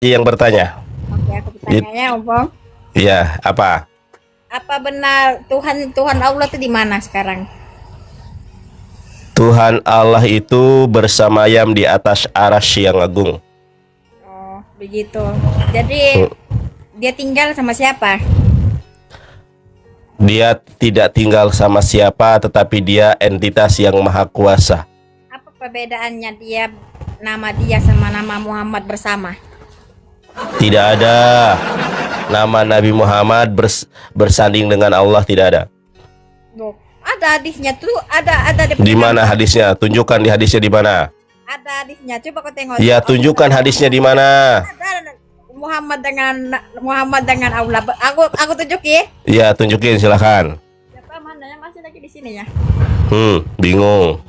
yang bertanya. Oke, aku bertanya Om. Iya, apa? Apa benar Tuhan Tuhan Allah itu di mana sekarang? Tuhan Allah itu bersemayam di atas arasy yang agung. Oh, begitu. Jadi dia tinggal sama siapa? Dia tidak tinggal sama siapa, tetapi dia entitas yang maha kuasa. Apa perbedaannya nama dia sama nama Muhammad bersama? Tidak ada nama Nabi Muhammad bersanding dengan Allah, tidak ada. Loh, ada hadisnya tuh, ada Di mana hadisnya? Tunjukkan di hadisnya di mana? Ada hadisnya. Coba kau tengok. Ya, tunjukkan hadisnya di mana? Ada Muhammad dengan Allah. Aku tunjukin. Ya, tunjukin silakan. Siapa mana yang masih lagi di sini ya? Bingung.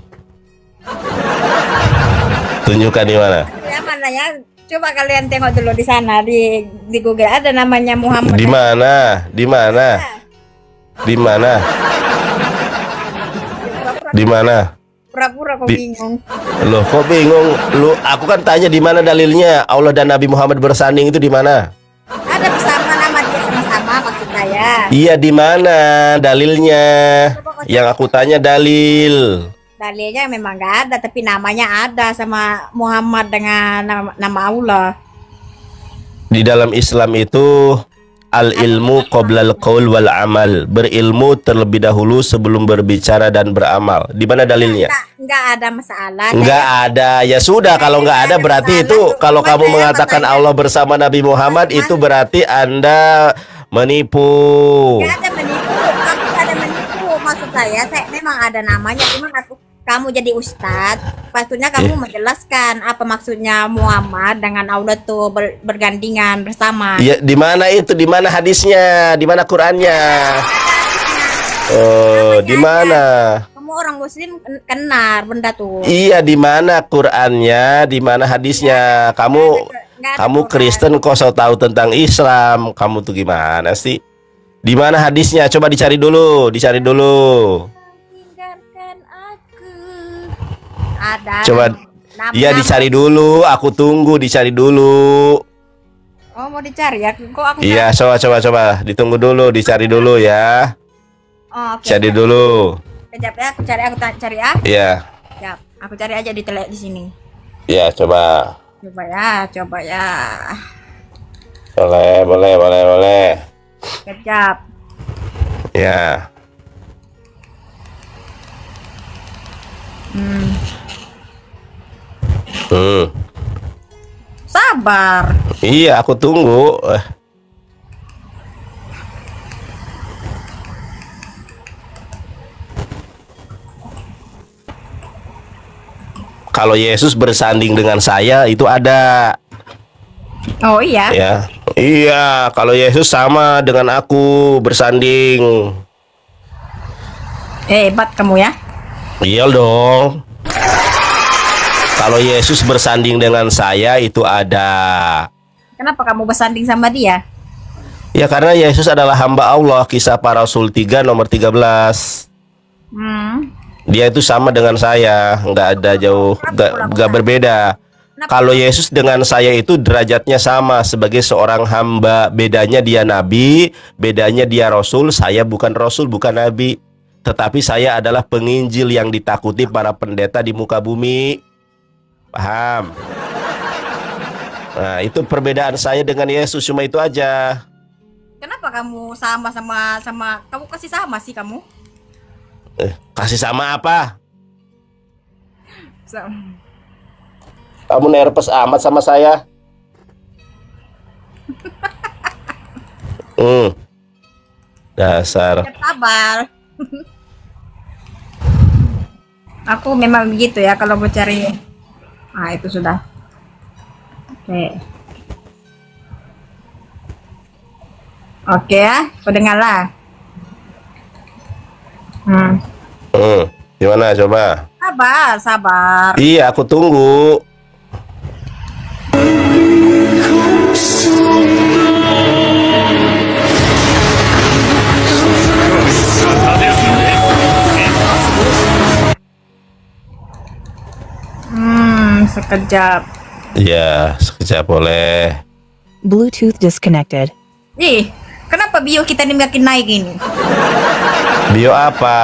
Tunjukkan di mana? Ya mana ya? Coba kalian tengok dulu di sana di Google ada namanya Muhammad. Di mana? Di mana? Di mana? Di mana? Pura-pura kau bingung. Loh, kok bingung? Lu, aku kan tanya di mana dalilnya Allah dan Nabi Muhammad bersanding itu di mana? Ada bersama nama dia sama-sama maksud saya. Iya, di mana dalilnya? Yang aku tanya dalil. Dalilnya memang nggak ada, tapi namanya ada sama Muhammad dengan nama Allah. Di dalam Islam itu al-ilmu qoblal qaul wal amal. Berilmu terlebih dahulu sebelum berbicara dan beramal. Di mana dalilnya? Nggak ada masalah. Nggak ada. Ya sudah, kalau nggak ada berarti itu kalau kamu mengatakan Allah bersama Nabi Muhammad itu berarti Anda menipu. Nggak ada menipu. Aku nggak ada menipu. Maksud saya memang ada namanya. Cuma kamu jadi ustadz, pastinya kamu menjelaskan apa maksudnya Muhammad dengan Allah tuh bergandingan bersama. Iya, di mana itu? Di mana hadisnya? Di mana Qurannya? Oh, di mana? Kamu orang muslim kenal benda tuh. Iya, di mana Qurannya? Di mana hadisnya? Kamu Kristen kok so tahu tentang Islam? Kamu tuh gimana sih? Di mana hadisnya? Coba dicari dulu, dicari dulu. Ada. Coba, iya dicari dulu. Aku tunggu, dicari dulu. Oh, mau dicari ya? Kok aku? Iya, coba, ditunggu dulu, dicari dulu ya. Oh, oke. Cari dulu. Kejap ya, aku cari ya. Iya. Siap, aku cari aja di sini. Iya, coba. Coba ya. Boleh. Kejap. Ya. Sabar. Iya, aku tunggu. Kalau Yesus bersanding dengan saya itu ada. Oh iya. Ya. Iya, kalau Yesus sama dengan aku bersanding. Hebat kamu ya. Iya dong. Kalau Yesus bersanding dengan saya itu ada. Kenapa kamu bersanding sama dia? Ya karena Yesus adalah hamba Allah. Kisah Para Rasul 3 nomor 13. Dia itu sama dengan saya, nggak ada jauh, nggak berbeda. Kalau Yesus dengan saya itu derajatnya sama sebagai seorang hamba. Bedanya dia nabi, bedanya dia rasul. Saya bukan rasul, bukan nabi, tetapi saya adalah penginjil yang ditakuti para pendeta di muka bumi. Paham? Nah, itu perbedaan saya dengan Yesus, cuma itu aja. Kenapa kamu sama kamu kasih sama sih kamu? Kasih sama apa? Sama. Kamu nervous amat sama saya. Dasar. Sabar. Aku memang begitu ya kalau mau cari. Ah, itu sudah. Oke. Oke ya, pendengarlah. Gimana coba? Sabar. Iya, aku tunggu. Sekejap. Iya, sekejap boleh. Bluetooth disconnected. Ih, kenapa bio kita ini makin naik ini? Bio apa?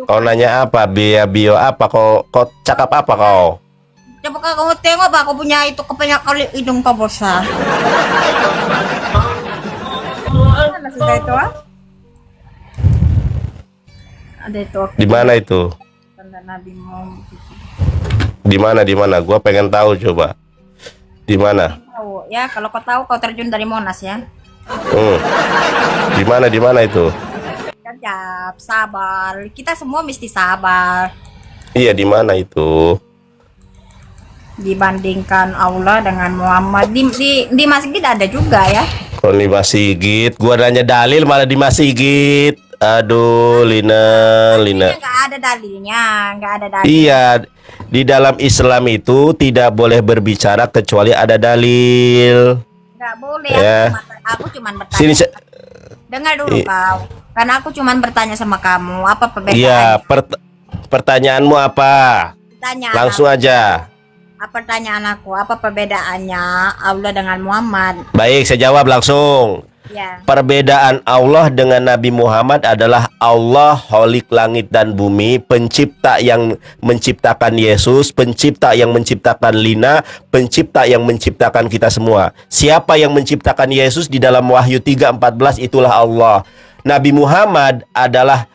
Kau nanya apa? Bio apa? Kau cakap apa kau? Coba kamu tengok pak, aku punya itu kebanyakan kali hidung kau besar. Mana sudah itu ah? Ada itu. Di mana itu? Tanda Nabi Muhammad. Di mana? Gua pengen tahu coba. Di mana? Tahu ya, kalau kau tahu kau terjun dari Monas ya. Di mana itu? Kejap, sabar. Kita semua mesti sabar. Iya, di mana itu? Dibandingkan Allah dengan Muhammad di masjid ada juga ya. Kalau di Masjid, gua nanya dalil malah di Masjid. Aduh, Lina. Nggak ada dalilnya, nggak ada dalil. Iya, di dalam Islam itu tidak boleh berbicara kecuali ada dalil. Nggak boleh. Ya. Aku cuman bertanya. Sini Dengar dulu kau. Karena aku cuman bertanya sama kamu, apa perbedaannya? Iya, pertanyaanmu apa? Pertanyaan Langsung aku. aja. Pertanyaan aku, apa perbedaannya Allah dengan Muhammad? Baik, saya jawab langsung. Ya. Perbedaan Allah dengan Nabi Muhammad adalah Allah Khalik langit dan bumi, pencipta yang menciptakan Yesus, pencipta yang menciptakan Lina, pencipta yang menciptakan kita semua. Siapa yang menciptakan Yesus di dalam Wahyu 3:14 itulah Allah. Nabi Muhammad adalah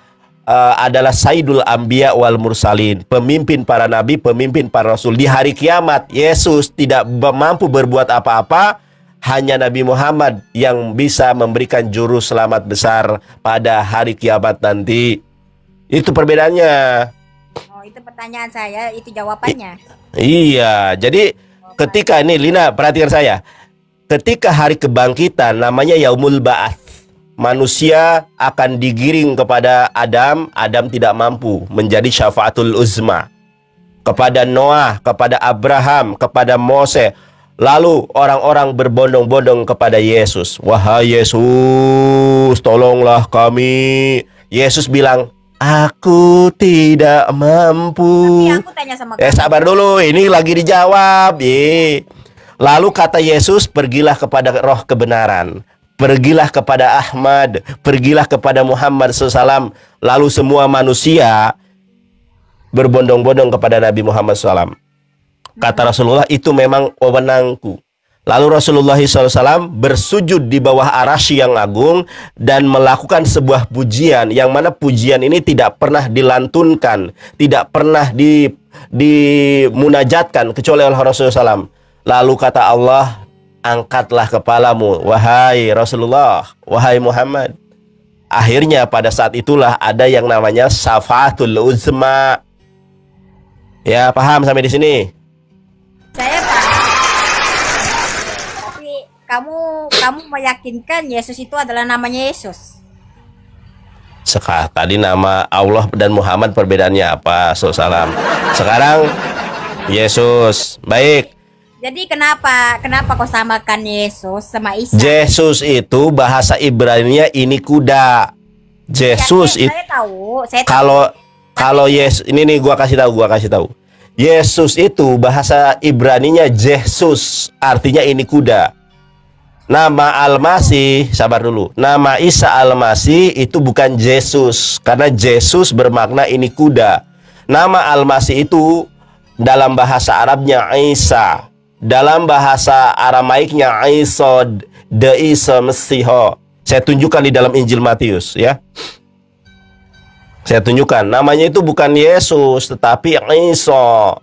Sayyidul Anbiya wal Mursalin, pemimpin para nabi, pemimpin para rasul. Di hari kiamat Yesus tidak mampu berbuat apa-apa. Hanya Nabi Muhammad yang bisa memberikan juru selamat besar pada hari kiamat nanti. Itu perbedaannya. Oh, itu pertanyaan saya, itu jawabannya. Iya, jadi ketika ini Lina, perhatikan saya. Ketika hari kebangkitan namanya Yaumul Ba'ats. Manusia akan digiring kepada Adam. Adam tidak mampu menjadi syafaatul uzma. Kepada Noah, kepada Abraham, kepada Mose. Lalu orang-orang berbondong-bondong kepada Yesus. Wahai Yesus, tolonglah kami. Yesus bilang, aku tidak mampu. Tapi aku tanya sama kamu. Sabar dulu, ini lagi dijawab. Lalu kata Yesus, pergilah kepada roh kebenaran. Pergilah kepada Ahmad. Pergilah kepada Muhammad SAW. Lalu semua manusia berbondong-bondong kepada Nabi Muhammad SAW. Kata Rasulullah, itu memang wewenangku. Lalu Rasulullah SAW bersujud di bawah arasy yang agung dan melakukan sebuah pujian, yang mana pujian ini tidak pernah dilantunkan, tidak pernah dimunajatkan kecuali oleh Rasulullah SAW. Lalu kata Allah, angkatlah kepalamu, wahai Rasulullah, wahai Muhammad. Akhirnya pada saat itulah ada yang namanya Syafaatul Uzma. Ya, paham sampai di sini? Saya paham. Tapi kamu meyakinkan Yesus itu adalah namanya Yesus. Tadi nama Allah dan Muhammad perbedaannya apa? Salam. Sekarang Yesus. Baik. Jadi kenapa kau samakan Yesus sama Isa? Yesus itu bahasa Ibrani-nya ini kuda. Yesus itu. Saya tahu. Kalau Yesus ini nih gua kasih tahu. Yesus itu bahasa Ibrani-nya Jesus, artinya ini kuda. Nama Al-Masih, sabar dulu. Nama Isa Al-Masih itu bukan Yesus, karena Yesus bermakna ini kuda. Nama Al-Masih itu dalam bahasa Arabnya Isa, dalam bahasa Aramaiknya Isa, de Isa Mesiho. Saya tunjukkan di dalam Injil Matius ya. Saya tunjukkan, namanya itu bukan Yesus, tetapi Isa.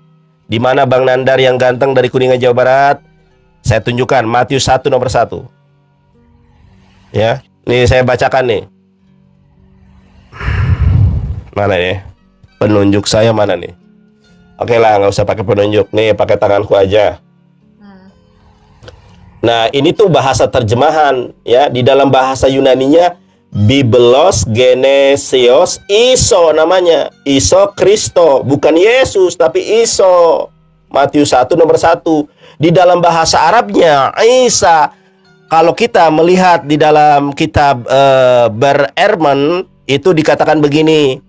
Di mana Bang Nandar yang ganteng dari Kuningan, Jawa Barat? Saya tunjukkan, Matius 1 nomor 1. Ya, nih saya bacakan nih. Mana nih? Penunjuk saya mana nih? Oke lah, nggak usah pakai penunjuk. Nih, pakai tanganku aja. Nah, ini tuh bahasa terjemahan. Ya, di dalam bahasa Yunaninya, Biblos Genesios Iso namanya. Iso Kristo, bukan Yesus tapi Iso. Matius 1 nomor 1. Di dalam bahasa Arabnya Isa. Kalau kita melihat di dalam kitab Ber-Erman itu dikatakan begini.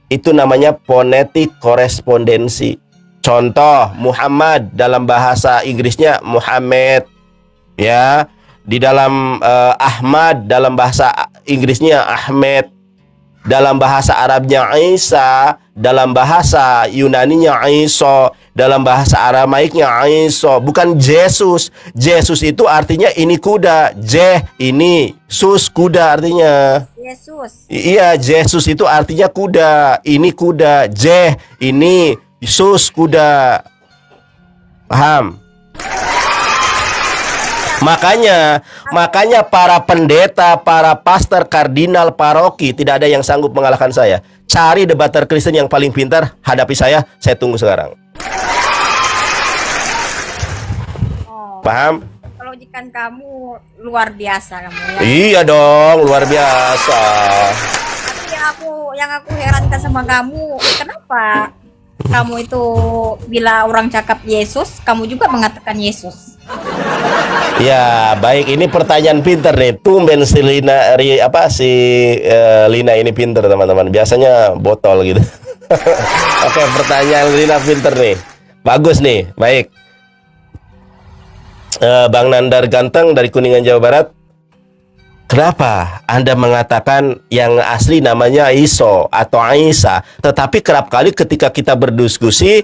Itu namanya fonetik korespondensi. Contoh Muhammad dalam bahasa Inggrisnya Muhammad. Ya, di dalam Ahmad dalam bahasa Inggrisnya Ahmed, dalam bahasa Arabnya Isa, dalam bahasa Yunaninya Isa, dalam bahasa Aramaiknya Isa, bukan Yesus. Yesus itu artinya ini kuda, ini sus kuda artinya. Yesus. Iya, Yesus itu artinya kuda, ini kuda, ini sus kuda. Paham? Makanya para pendeta, para pastor, kardinal, paroki tidak ada yang sanggup mengalahkan saya. Cari debater Kristen yang paling pintar, hadapi saya tunggu sekarang. Paham? Kalau jikan kamu luar biasa kamu ya. Iya dong, luar biasa. Tapi yang aku herankan sama kamu, kenapa kamu itu bila orang cakap Yesus, kamu juga mengatakan Yesus? Ya, baik, ini pertanyaan pinter nih. Tumben si Lina Lina ini pinter, teman-teman. Biasanya botol gitu. Oke, pertanyaan Lina pinter nih. Bagus nih, baik. Bang Nandar Ganteng dari Kuningan, Jawa Barat. Kenapa Anda mengatakan yang asli namanya Iso atau Aisa, tetapi kerap kali ketika kita berdiskusi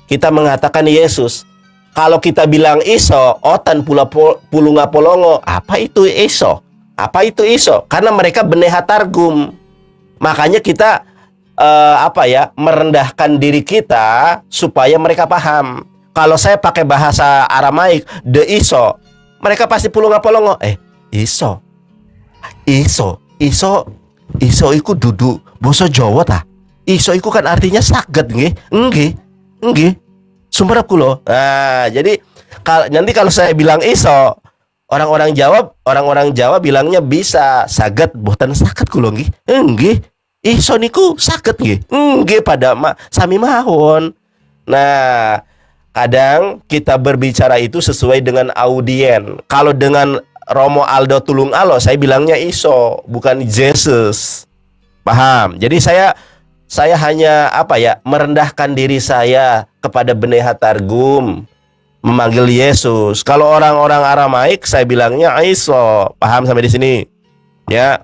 kita mengatakan Yesus? Kalau kita bilang Iso, otan pula pulunga polongo. Apa itu Iso? Apa itu Iso? Karena mereka beneha targum. Makanya kita merendahkan diri kita supaya mereka paham. Kalau saya pakai bahasa Aramaik, de Iso, mereka pasti pulunga polongo. Iso iku duduk boso Jawa ta. Iso iku kan artinya saged nggih. Nggih. Sumpah kulo. Nah, jadi nanti kalau saya bilang iso, orang-orang Jawa bilangnya bisa, saged boten saged kulo nggih. Nggih. Iso niku saged nggih. Nggih pada sami mawon. Nah, kadang kita berbicara itu sesuai dengan audien. Kalau dengan Romo Aldo Tulung Alo, saya bilangnya Iso, bukan Yesus. Paham? Jadi saya hanya merendahkan diri saya kepada beneha targum, memanggil Yesus. Kalau orang-orang Aramaik saya bilangnya Iso. Paham sampai di sini? Ya.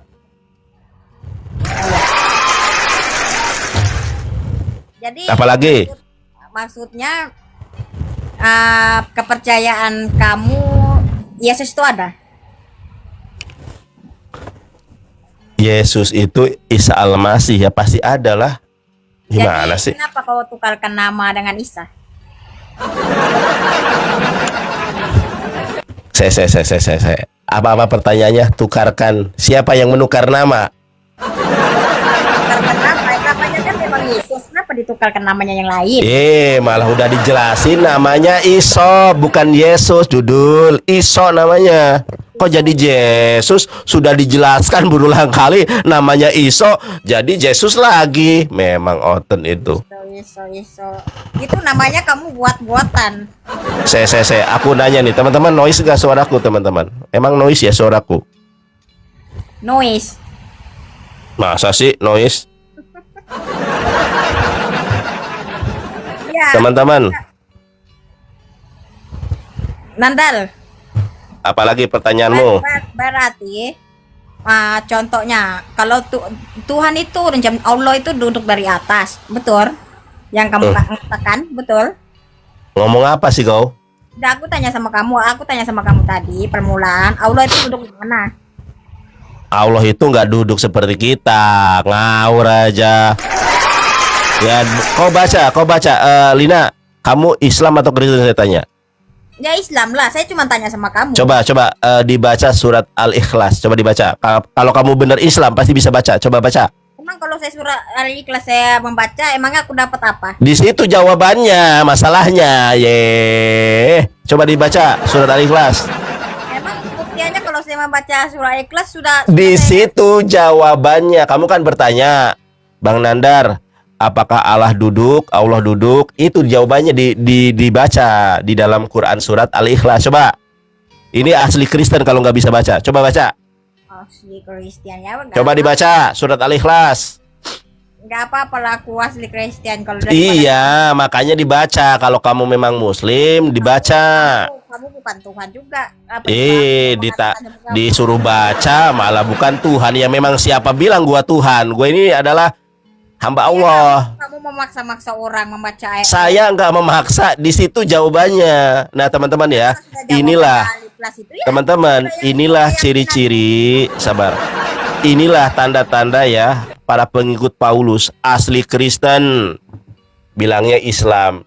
Jadi apalagi? Maksudnya kepercayaan kamu Yesus itu ada? Yesus itu Isa Al-Masih, ya pasti ada lah. Gimana Jadi, sih? Kenapa kau tukarkan nama dengan Isa? Saya. Apa pertanyaannya? Tukarkan. Siapa yang menukar nama? Tukarkan nama, namanya kan memang Yesus. Kenapa ditukarkan namanya yang lain? Malah udah dijelasin namanya Iso, bukan Yesus, Dudul. Iso namanya. Kok jadi Yesus? Sudah dijelaskan berulang kali namanya Iso, jadi Yesus lagi. Memang oten itu. Iso. Itu namanya kamu buat-buatan. Saya. Aku nanya nih, teman-teman, noise gak suaraku, teman-teman? Emang noise ya suaraku? Noise. Masa sih noise? Ya. Teman-teman. Nandal. Apalagi pertanyaanmu? Berarti contohnya kalau Tuhan itu Allah itu duduk dari atas, betul? Yang kamu katakan, betul? Ngomong apa sih kau? Udah aku tanya sama kamu tadi permulaan, Allah itu duduk di mana? Allah itu nggak duduk seperti kita, ngawur aja. Ya, kau baca, Lina, kamu Islam atau Kristen saya tanya? Ya Islam lah, saya cuma tanya sama kamu. Coba dibaca surat Al-Ikhlas. Coba dibaca. Kalau kamu benar Islam pasti bisa baca. Coba baca. Emang kalau saya surat Al-Ikhlas saya membaca, emangnya aku dapat apa? Di situ jawabannya, masalahnya. Coba dibaca surat Al-Ikhlas. Emang buktinya kalau saya membaca surat Al-Ikhlas sudah Di situ jawabannya. Kamu kan bertanya, Bang Nandar, apakah Allah duduk? Itu jawabannya dibaca di dalam Quran surat Al-Ikhlas. Coba. Ini asli Kristen kalau nggak bisa baca. Coba baca. Asli Kristen ya. Coba dibaca surat Al-Ikhlas. Nggak apa-apa lah, aku asli Kristen kalau Iya, makanya dibaca. Kalau kamu memang Muslim, dibaca. kamu bukan Tuhan juga. Apa Disuruh baca malah bukan Tuhan. Ya memang siapa bilang gua Tuhan? Gue ini adalah hamba Allah. Kamu memaksa-maksa orang membaca ayat. Saya nggak memaksa, di situ jawabannya. Nah teman-teman ya, inilah teman-teman, inilah ciri-ciri, sabar. Inilah tanda-tanda ya para pengikut Paulus asli Kristen, bilangnya Islam,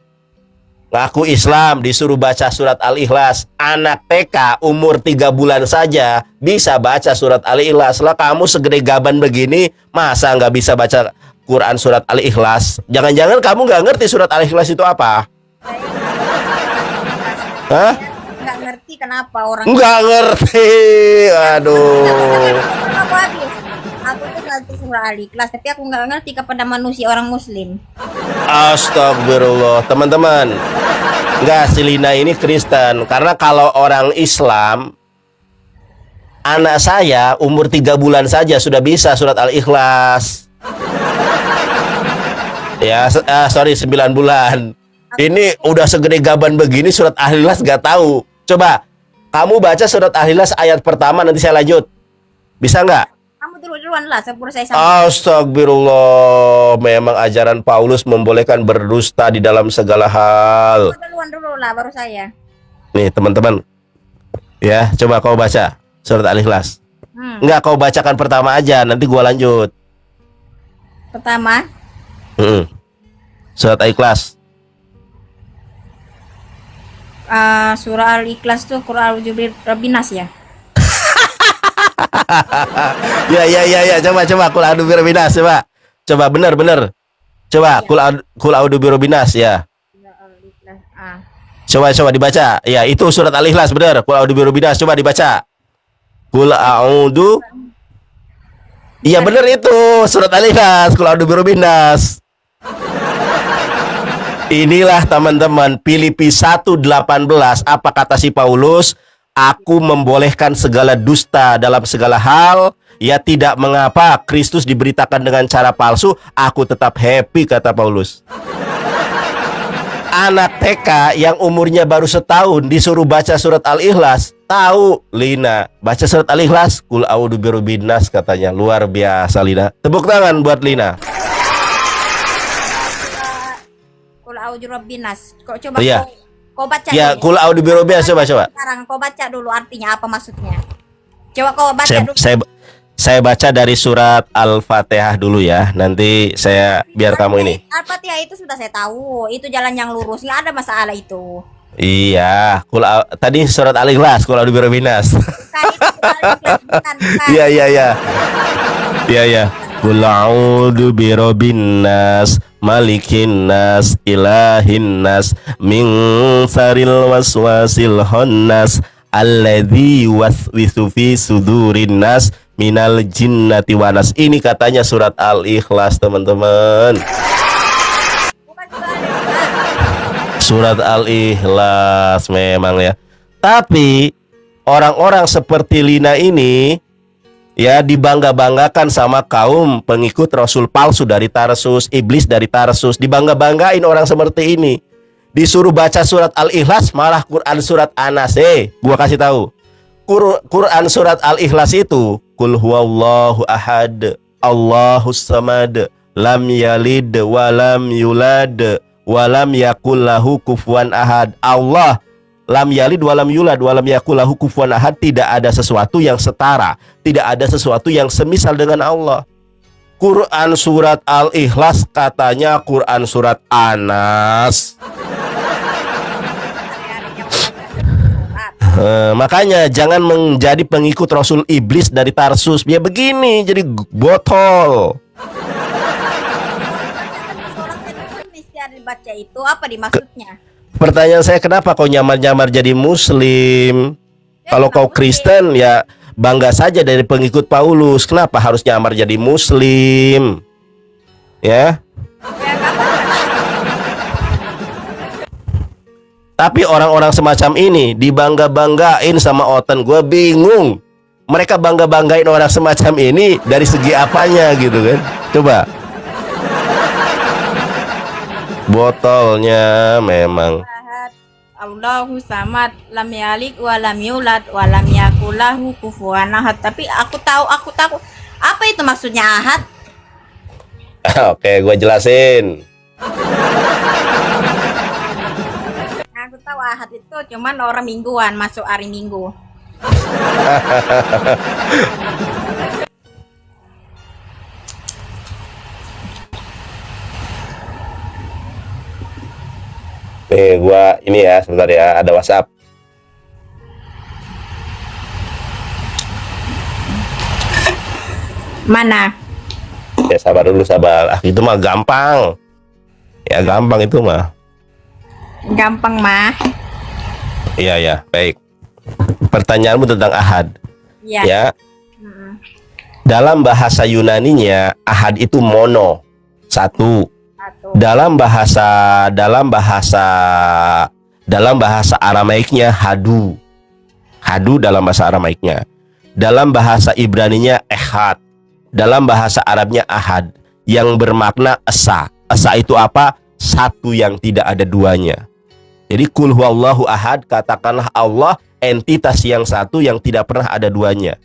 ngaku Islam, disuruh baca surat Al-Ikhlas. Anak TK umur 3 bulan saja bisa baca surat Al-Ikhlas. Lah kamu segede gaban begini, masa nggak bisa baca Quran surat Al-Ikhlas? Jangan-jangan kamu nggak ngerti surat Al-Ikhlas itu apa? Hah? Nggak ngerti kenapa orang. Nggak ngerti. Aduh. Aku tuh ngerti surah Al-Ikhlas, tapi aku nggak ngerti kepada manusia orang Muslim. Astagfirullah, teman-teman. Nggak, si Lina ini Kristen. Karena kalau orang Islam, anak saya umur 3 bulan saja sudah bisa surat Al-Ikhlas. Ya, sorry 9 bulan. Ini udah segede gaban begini surat Al-Ikhlas gak tahu. Coba kamu baca surat Al-Ikhlas ayat pertama, nanti saya lanjut. Bisa nggak? Kamu duluan lah, sebelum saya sampai. Astagfirullah, memang ajaran Paulus membolehkan berdusta di dalam segala hal. Dulu lah, baru saya. Nih teman-teman, ya coba kau baca surat Al-Ikhlas. Nggak, kau bacakan pertama aja, nanti gua lanjut. Pertama. Surat Al-Ikhlas. Surah Al-Ikhlas tuh Qul a'udzu birabbinas ya. Ya, coba Qul a'udzu birabbinas, coba bener. Coba Qul a'udzu birabbinas ya. Coba dibaca. Ya, itu surat Al-Ikhlas bener. Qul a'udzu birabbinas, coba dibaca. Qul a'udzu. Iya bener itu surat Al-Ikhlas, Qul a'udzu birabbinas. Inilah teman-teman Filipi 1:18, apa kata si Paulus? Aku membolehkan segala dusta dalam segala hal. Ya tidak mengapa Kristus diberitakan dengan cara palsu, aku tetap happy, kata Paulus. Anak TK yang umurnya baru setahun disuruh baca surat Al-Ikhlas. Tahu Lina, baca surat Al-Ikhlas, Qul a'udzu birabbinas katanya. Luar biasa Lina. Tepuk tangan buat Lina. Qul a'udzu birabbinas. Kok coba iya. Kau baca. Ya, Qul a'udzu birabbinas, coba. Sekarang kau baca dulu artinya apa maksudnya. Coba kau baca dulu. Saya baca dari surat Al-Fatihah dulu ya. Nanti saya biar kamu ini. Al-Fatihah itu sudah saya tahu. Itu jalan yang lurus, nggak ada masalah itu. Iya, tadi surat Al-Ikhlas, Qul a'udzu birabbinas. Iya. Qul a'udzu birabbin-nas, malikin nas, ilahin nas, min syarril waswasil khannas, alladzi waswisu fi sudurin nas, minal jinnati wanas. Ini katanya surat Al-Ikhlas teman-teman. Surat Al-Ikhlas memang ya. Tapi orang-orang seperti Lina ini ya dibangga-banggakan sama kaum pengikut Rasul palsu dari Tarsus, iblis dari Tarsus. Dibangga-banggain orang seperti ini. Disuruh baca surat Al-Ikhlas malah Quran surat Anas. Gua kasih tahu. Quran surat Al-Ikhlas itu Qul huwallahu ahad, Allahus samad, lam yalid walam yulad, walam yakul lahu kufuwan ahad. Allah lam yalid walam yulad walam yakul lahu kufuwan ahad. Tidak ada sesuatu yang setara, tidak ada sesuatu yang semisal dengan Allah. Quran surat Al-Ikhlas katanya Quran surat Anas. Makanya jangan menjadi pengikut Rasul iblis dari Tarsus. Dia begini jadi botol. Baca itu apa dimaksudnya? Pertanyaan saya, kenapa kau nyamar-nyamar jadi Muslim? Kalau kau Kristen ya bangga saja dari pengikut Paulus. Kenapa harus nyamar jadi Muslim? Ya. Tapi orang-orang semacam ini dibangga-banggain sama Oten. Gue bingung. Mereka bangga-banggain orang semacam ini dari segi apanya gitu kan? Coba. Botolnya memang. Allahu samad, lam yalid wa lam yulad wa lam yakul lahu kufuwan ahad. Tapi aku tahu apa itu maksudnya ahad? Oke, gue jelasin. Aku tahu ahad itu cuman orang mingguan, masuk hari Minggu. Nih, gua ini ya, sebentar ya, ada WhatsApp. Mana? Ya sabar dulu, sabar. Itu mah gampang. Ya gampang itu mah. Gampang mah. Iya ya, baik. Pertanyaanmu tentang ahad. Iya. Ya. Dalam bahasa Yunaninya ahad itu mono, satu. Dalam bahasa Aramaiknya hadu. Hadu dalam bahasa Aramaiknya. Dalam bahasa Ibraninya ehad. Dalam bahasa Arabnya ahad, yang bermakna esa. Esa itu apa? Satu yang tidak ada duanya. Jadi kul huwallahu ahad, katakanlah Allah entitas yang satu yang tidak pernah ada duanya.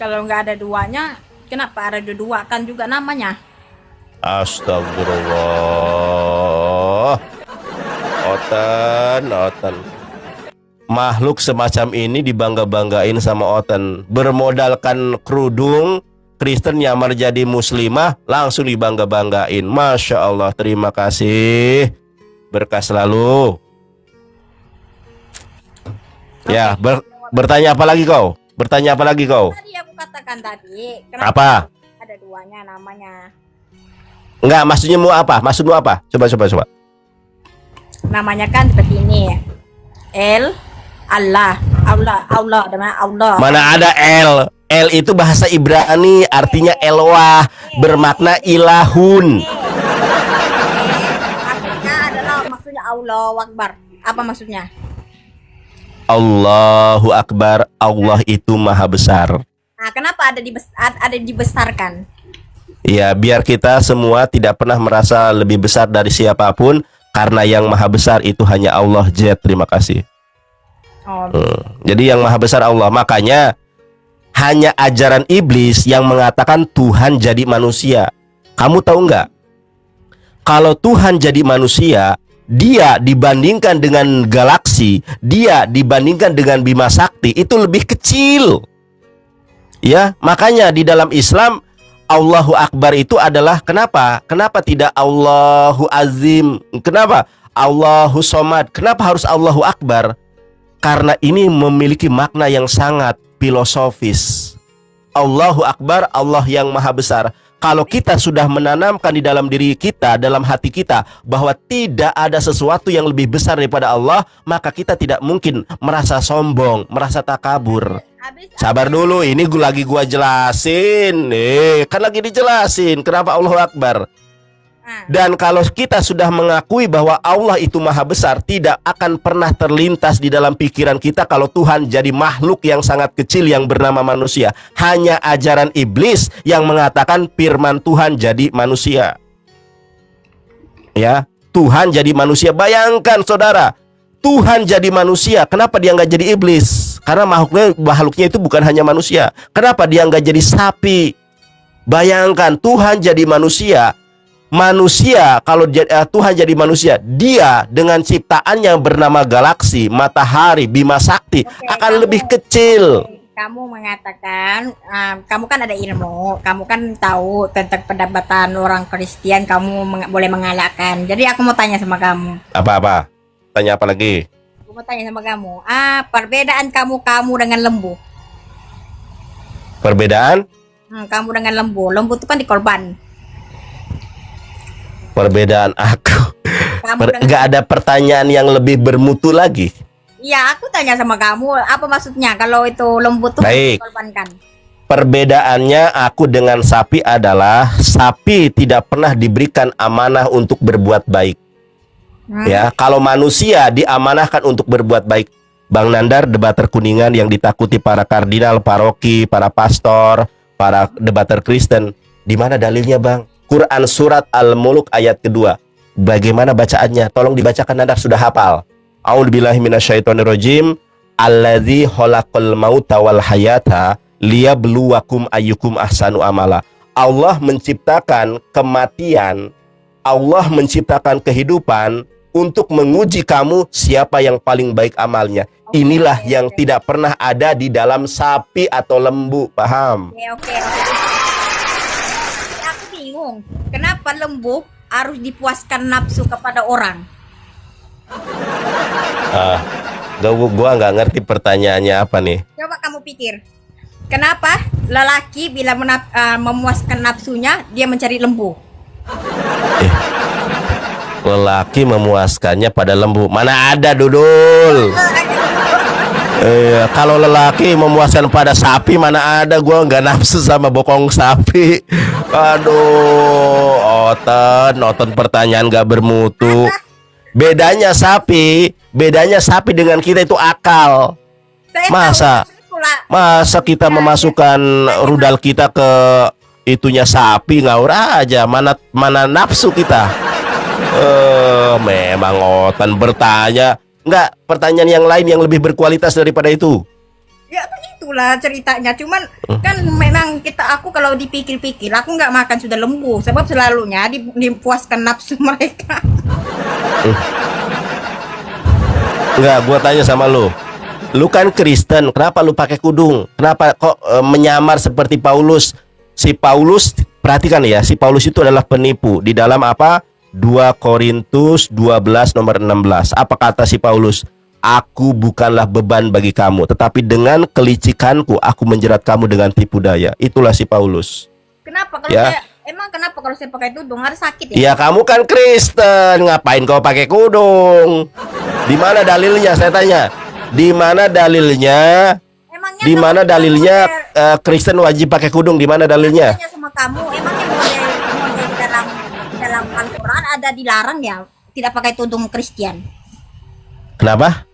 Kalau nggak ada duanya, kenapa ada dua kan juga namanya? Astagfirullah. Oten. Makhluk semacam ini dibangga-banggain sama Oten. Bermodalkan kerudung, Kristen nyamar jadi muslimah, langsung dibangga-banggain. Masya Allah, terima kasih. Berkah selalu. Ya, bertanya apa lagi kau? Bertanya apa lagi kau? Tadi aku katakan tadi. Apa? Ada duanya namanya. Enggak, maksudnya mau apa? Maksudmu apa? Coba. Namanya kan seperti ini. Allah, namanya Allah. Mana ada El? El itu bahasa Ibrani, artinya Elwah, bermakna ilahun. Maksudnya Allahu Akbar. Apa maksudnya? Allahu Akbar, Allah itu maha besar. Nah, kenapa ada dibesarkan? Ya, biar kita semua tidak pernah merasa lebih besar dari siapapun, karena yang maha besar itu hanya Allah. Terima kasih. Jadi yang maha besar Allah. Makanya hanya ajaran iblis yang mengatakan Tuhan jadi manusia. Kamu tahu nggak? Kalau Tuhan jadi manusia, dia dibandingkan dengan galaksi, dia dibandingkan dengan Bima Sakti itu lebih kecil. Ya, makanya di dalam Islam Allahu Akbar itu adalah kenapa? Kenapa tidak Allahu Azim? Kenapa Allahu Somad? Kenapa harus Allahu Akbar? Karena ini memiliki makna yang sangat filosofis. Allahu Akbar, Allah yang maha besar. Kalau kita sudah menanamkan di dalam diri kita, dalam hati kita, bahwa tidak ada sesuatu yang lebih besar daripada Allah, maka kita tidak mungkin merasa sombong, merasa takabur. Sabar dulu, ini lagi gua jelasin. Kan lagi dijelasin kenapa Allahu Akbar. Dan kalau kita sudah mengakui bahwa Allah itu maha besar, tidak akan pernah terlintas di dalam pikiran kita kalau Tuhan jadi makhluk yang sangat kecil yang bernama manusia. Hanya ajaran iblis yang mengatakan firman Tuhan jadi manusia. Ya, Tuhan jadi manusia. Bayangkan saudara, Tuhan jadi manusia. Kenapa dia nggak jadi iblis? Karena makhluknya itu bukan hanya manusia. Kenapa dia nggak jadi sapi? Bayangkan Tuhan jadi manusia. Manusia, kalau Tuhan jadi manusia, dia dengan ciptaannya bernama galaksi, matahari, Bima Sakti akan lebih kecil. Kamu mengatakan, kamu kan ada ilmu, kamu kan tahu tentang pendapatan orang Kristen, kamu boleh mengalahkan. Jadi aku mau tanya sama kamu. Apa? Tanya apa lagi? Aku mau tanya sama kamu. Perbedaan kamu dengan lembu. Perbedaan? Kamu dengan lembu. Lembu itu kan dikorban. Perbedaan aku. Nggak ada pertanyaan yang lebih bermutu lagi. Iya, aku tanya sama kamu, apa maksudnya kalau itu lembu tuh dikorbankan? Perbedaannya aku dengan sapi adalah sapi tidak pernah diberikan amanah untuk berbuat baik. Ya, kalau manusia diamanahkan untuk berbuat baik. Bang Nandar, debater Kuningan yang ditakuti para kardinal, paroki, para pastor, para debater Kristen, di mana dalilnya, Bang? Quran surat Al-Muluk ayat kedua. bagaimana bacaannya? Tolong dibacakan, Anda sudah hafal. A'udzubillahi minasyaitonirrajim. Alladzi khalaqal mauta wal hayata liyabluwakum ayyukum ahsanu amala. Allah menciptakan kematian, Allah menciptakan kehidupan untuk menguji kamu siapa yang paling baik amalnya. Inilah yang tidak pernah ada di dalam sapi atau lembu, paham? Oke. Aku bingung, kenapa lembu harus dipuaskan nafsu kepada orang? Gua nggak ngerti pertanyaannya apa nih. Coba kamu pikir, kenapa lelaki bila memuaskan nafsunya dia mencari lembu? Lelaki memuaskannya pada lembu, mana ada, Dudul? Kalau lelaki memuaskan pada sapi, mana ada? Gua nggak nafsu sama bokong sapi. Aduh, Oten pertanyaan nggak bermutu. Bedanya sapi dengan kita itu akal. Masa kita memasukkan rudal kita ke itunya sapi, ngawur aja. Mana nafsu kita. Memang Oten bertanya. Enggak, pertanyaan yang lain yang lebih berkualitas daripada itu. Ya begitulah ceritanya. Cuman kan memang aku kalau dipikir-pikir, aku nggak makan sudah lembu, sebab selalunya dipuaskan nafsu mereka. Enggak, gua tanya sama lu. Lu kan Kristen, kenapa lu pakai kudung? Kenapa kok menyamar seperti Paulus? Si Paulus, perhatikan ya, si Paulus itu adalah penipu. Di dalam apa? 2 Korintus 12 nomor 16. Apa kata si Paulus? Aku bukanlah beban bagi kamu, tetapi dengan kelicikanku aku menjerat kamu dengan tipu daya. Itulah si Paulus. Kenapa kalau kenapa kalau saya pakai tudung harus sakit ya? Ya kamu kan Kristen, ngapain kau pakai kudung? Di mana dalilnya, saya tanya? Di mana dalilnya? Di mana dalilnya Kristen wajib pakai kudung? Di mana dalilnya? Tanya sama kamu, emangnya model dalam Al-Quran ada dilarang ya tidak pakai tudung Kristen? Kenapa?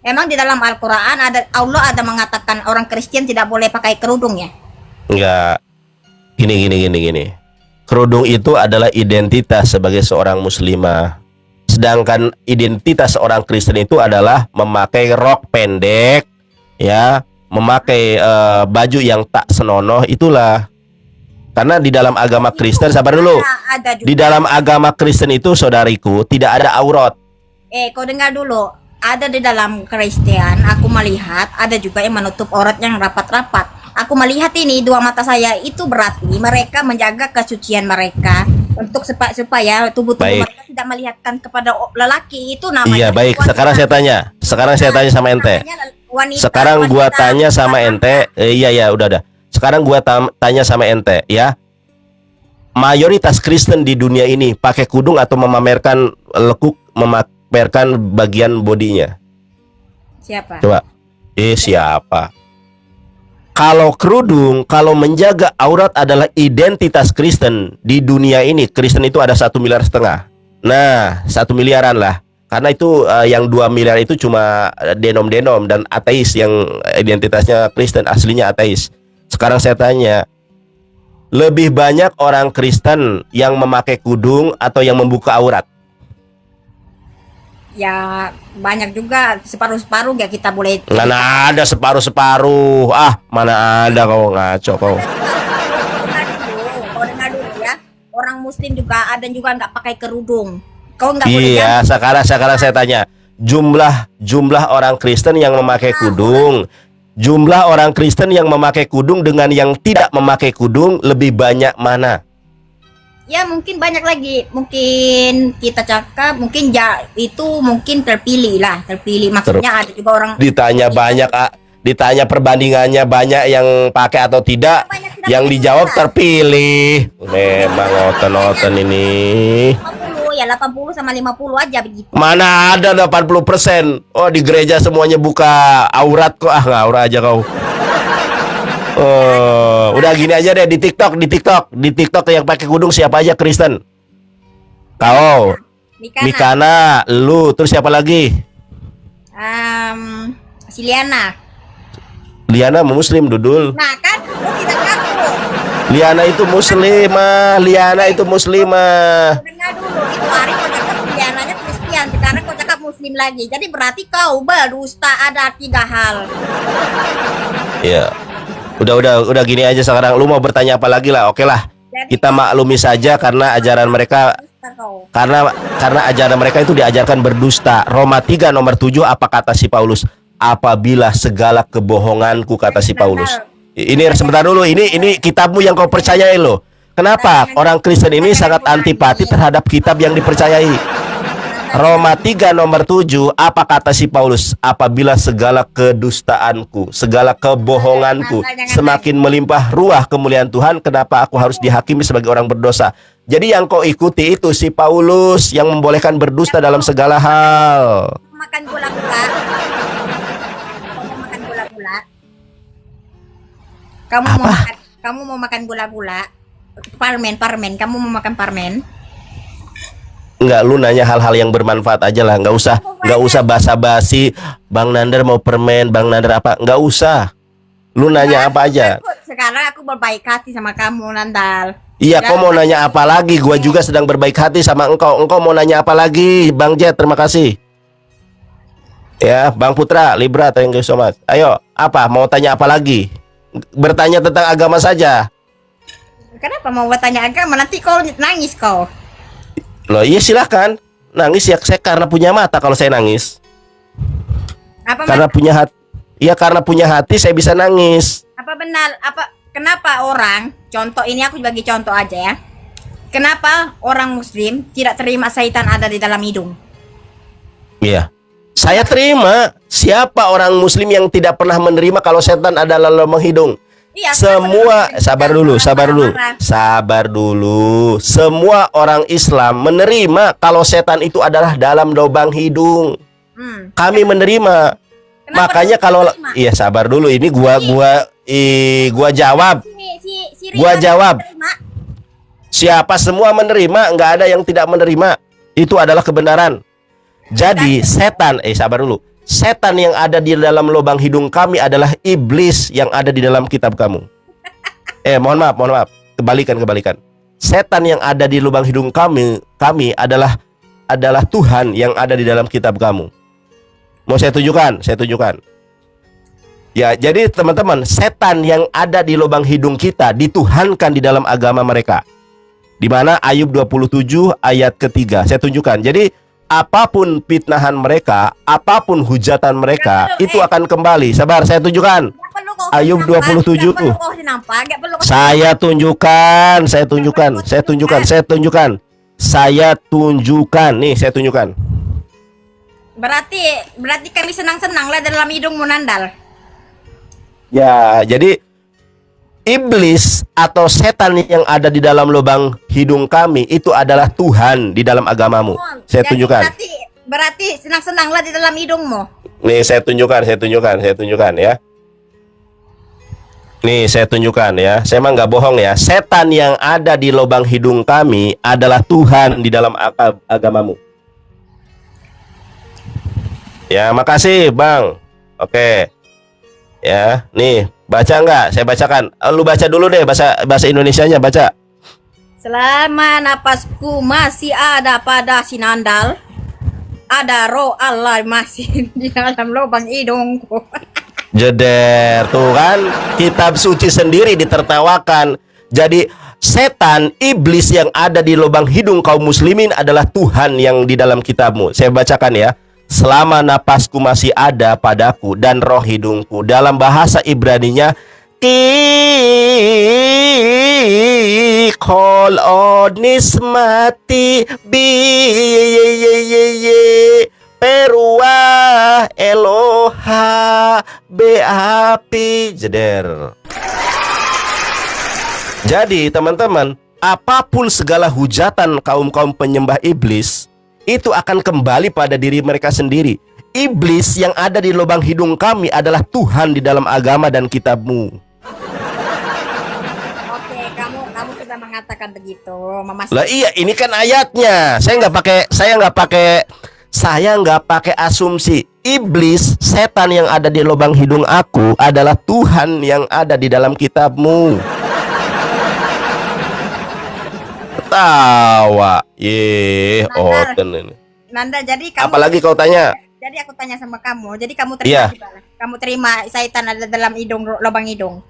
Emang di dalam Al-Quran Allah ada mengatakan orang Kristen tidak boleh pakai kerudung ya? Enggak. Gini. Kerudung itu adalah identitas sebagai seorang muslimah. Sedangkan identitas seorang Kristen itu adalah memakai rok pendek, ya, memakai baju yang tak senonoh, itulah. Karena di dalam agama Kristen, sabar dulu. Di dalam agama Kristen itu, saudariku, tidak ada aurat. Kau dengar dulu. Ada di dalam Kristen, aku melihat ada juga yang menutup aurat yang rapat-rapat. Aku melihat ini dua mata saya, itu berarti mereka menjaga kesucian mereka untuk supaya tubuh mereka tidak melihatkan kepada lelaki. Itu namanya. Iya, baik. Sekarang saya tanya sama ente. Sekarang gua tanya sama ente. Iya, udah. Sekarang gua tanya sama ente, ya. Mayoritas Kristen di dunia ini pakai kudung atau memamerkan lekuk, memamerkan bagian bodinya? Siapa? Coba. Siapa? Kalau kerudung, kalau menjaga aurat adalah identitas Kristen di dunia ini. Kristen itu ada 1,5 miliar. Nah, 1 miliaran lah. Karena itu yang 2 miliar itu cuma denom dan ateis yang identitasnya Kristen, aslinya ateis. Sekarang saya tanya, lebih banyak orang Kristen yang memakai kudung atau yang membuka aurat? Ya banyak juga, separuh-separuh ya kita boleh. Mana ada separuh-separuh. Mana ada, kau ngaco kau. Kau dengar dulu ya. Orang Muslim juga ada juga nggak pakai kerudung. Kau nggak boleh. Iya, sekarang saya tanya, jumlah orang Kristen yang memakai kudung, jumlah orang Kristen yang memakai kudung dengan yang tidak memakai kudung lebih banyak mana? Ya mungkin banyak lagi, mungkin kita cakap mungkin terpilih maksudnya ada juga orang ditanya perbandingannya banyak yang pakai atau tidak, yang dijawab terpilih. Memang oten ini 80 sama 50 aja begitu. Mana ada 80%. Oh, di gereja semuanya buka aurat kok. Ngawur aja kau. Udah gini aja deh, di TikTok yang pakai kudung siapa aja Kristen? Kau, Mikana, lu, terus siapa lagi? Si Liana. Liana Muslim, Dudul. Nah kan, tidak ngaku. Liana itu muslimah. Dengar dulu, itu hari muslim lagi. Jadi berarti kau berdusta ada 3 hal. Iya. Udah gini aja sekarang. Lu mau bertanya apa lagi lah? Oke lah. Kita maklumi saja karena ajaran mereka karena ajaran mereka itu diajarkan berdusta. Roma 3 nomor 7 apa kata si Paulus? Apabila segala kebohonganku, kata si Paulus. Ini sebentar dulu. Ini kitabmu yang kau percayai loh. Kenapa orang Kristen ini sangat antipati terhadap kitab yang dipercayai? Roma 3 nomor 7 apa kata si Paulus? Apabila segala kedustaanku, segala kebohonganku semakin melimpah ruah kemuliaan Tuhan, kenapa aku harus dihakimi sebagai orang berdosa? Jadi yang kau ikuti itu si Paulus yang membolehkan berdusta dalam segala hal. Makan gula-gula. Makan gula-gula. Kamu mau makan gula-gula? Parmen. Kamu mau makan parmen? Enggak, lu nanya hal-hal yang bermanfaat aja lah. Enggak usah basa-basi. Bang Nander mau permen, Bang Nander apa? Enggak usah. Lu nanya apa aja. Sekarang aku berbaik hati sama kamu, Nandal. Iya, kau mau nanya apa lagi? Gua juga sedang berbaik hati sama engkau. Engkau mau nanya apa lagi? Bang Jet, terima kasih. Ya, Bang Putra, Libra, thank you so much. Ayo, apa? Mau tanya apa lagi? Bertanya tentang agama saja. Kenapa mau bertanya agama? Nanti kau nangis kau. Loh, iya silahkan. Nangis ya, saya karena punya mata kalau saya nangis. Apa karena punya hati. Iya, karena punya hati saya bisa nangis. Apa benar? Kenapa orang? Contoh ini aku bagi contoh aja ya. Kenapa orang Muslim tidak terima syaitan ada di dalam hidung? Iya. Saya terima. Siapa orang Muslim yang tidak pernah menerima kalau setan ada dalam lubang hidung? Iya, semua sabar dulu. Semua orang Islam menerima kalau setan itu adalah dalam lubang hidung. Kami menerima. Makanya kalau iya sabar dulu, ini gua jawab. Gua jawab. Siapa semua menerima, nggak ada yang tidak menerima. Itu adalah kebenaran. Jadi setan, sabar dulu. Setan yang ada di dalam lubang hidung kami adalah iblis yang ada di dalam kitab kamu. Mohon maaf. Kebalikan. Setan yang ada di lubang hidung kami adalah Tuhan yang ada di dalam kitab kamu. Mau saya tunjukkan. Ya, jadi teman-teman, setan yang ada di lubang hidung kita dituhankan di dalam agama mereka. Di mana Ayub 27 ayat ketiga. Saya tunjukkan. Jadi apapun fitnahan mereka, apapun hujatan mereka, itu akan kembali. Sabar, saya tunjukkan. Ayub 27 tuh. Saya tunjukkan. Nih, saya tunjukkan. Berarti kami senang-senang lah dalam hidungmu, Nandal. Ya, jadi iblis atau setan yang ada di dalam lubang hidung kami itu adalah Tuhan di dalam agamamu. Saya tunjukkan. Berarti senang-senanglah di dalam hidungmu. Nih, saya tunjukkan ya. Nih, saya tunjukkan ya. Saya emang nggak bohong ya. Setan yang ada di lubang hidung kami adalah Tuhan di dalam agamamu. Ya, makasih, Bang. Oke. Ya, nih, baca nggak? Saya bacakan. Lu baca dulu deh bahasa Indonesianya, baca. Selama napasku masih ada pada si Nandal, ada roh Allah masih di dalam lubang hidungku. Jeder, tuh kan, kitab suci sendiri ditertawakan. Jadi setan, iblis yang ada di lubang hidung kaum muslimin adalah Tuhan yang di dalam kitabmu. Saya bacakan ya. Selama napasku masih ada padaku dan roh hidungku. Dalam bahasa Ibraninya kol onismati bi perua eloha beapi jeder. Jadi teman-teman, apapun segala hujatan kaum-kaum penyembah iblis itu akan kembali pada diri mereka sendiri. Iblis yang ada di lubang hidung kami adalah Tuhan di dalam agama dan kitabmu. Oke, kamu sudah mengatakan begitu, Lah iya, ini kan ayatnya. Saya nggak pakai asumsi. Iblis, setan yang ada di lubang hidung aku adalah Tuhan yang ada di dalam kitabmu. Tawa. Ini. Nanda, jadi kamu apalagi kau tanya? Jadi aku tanya sama kamu. Jadi kamu Iya. terima juga? Kamu terima syaitan ada dalam hidung, lubang hidung?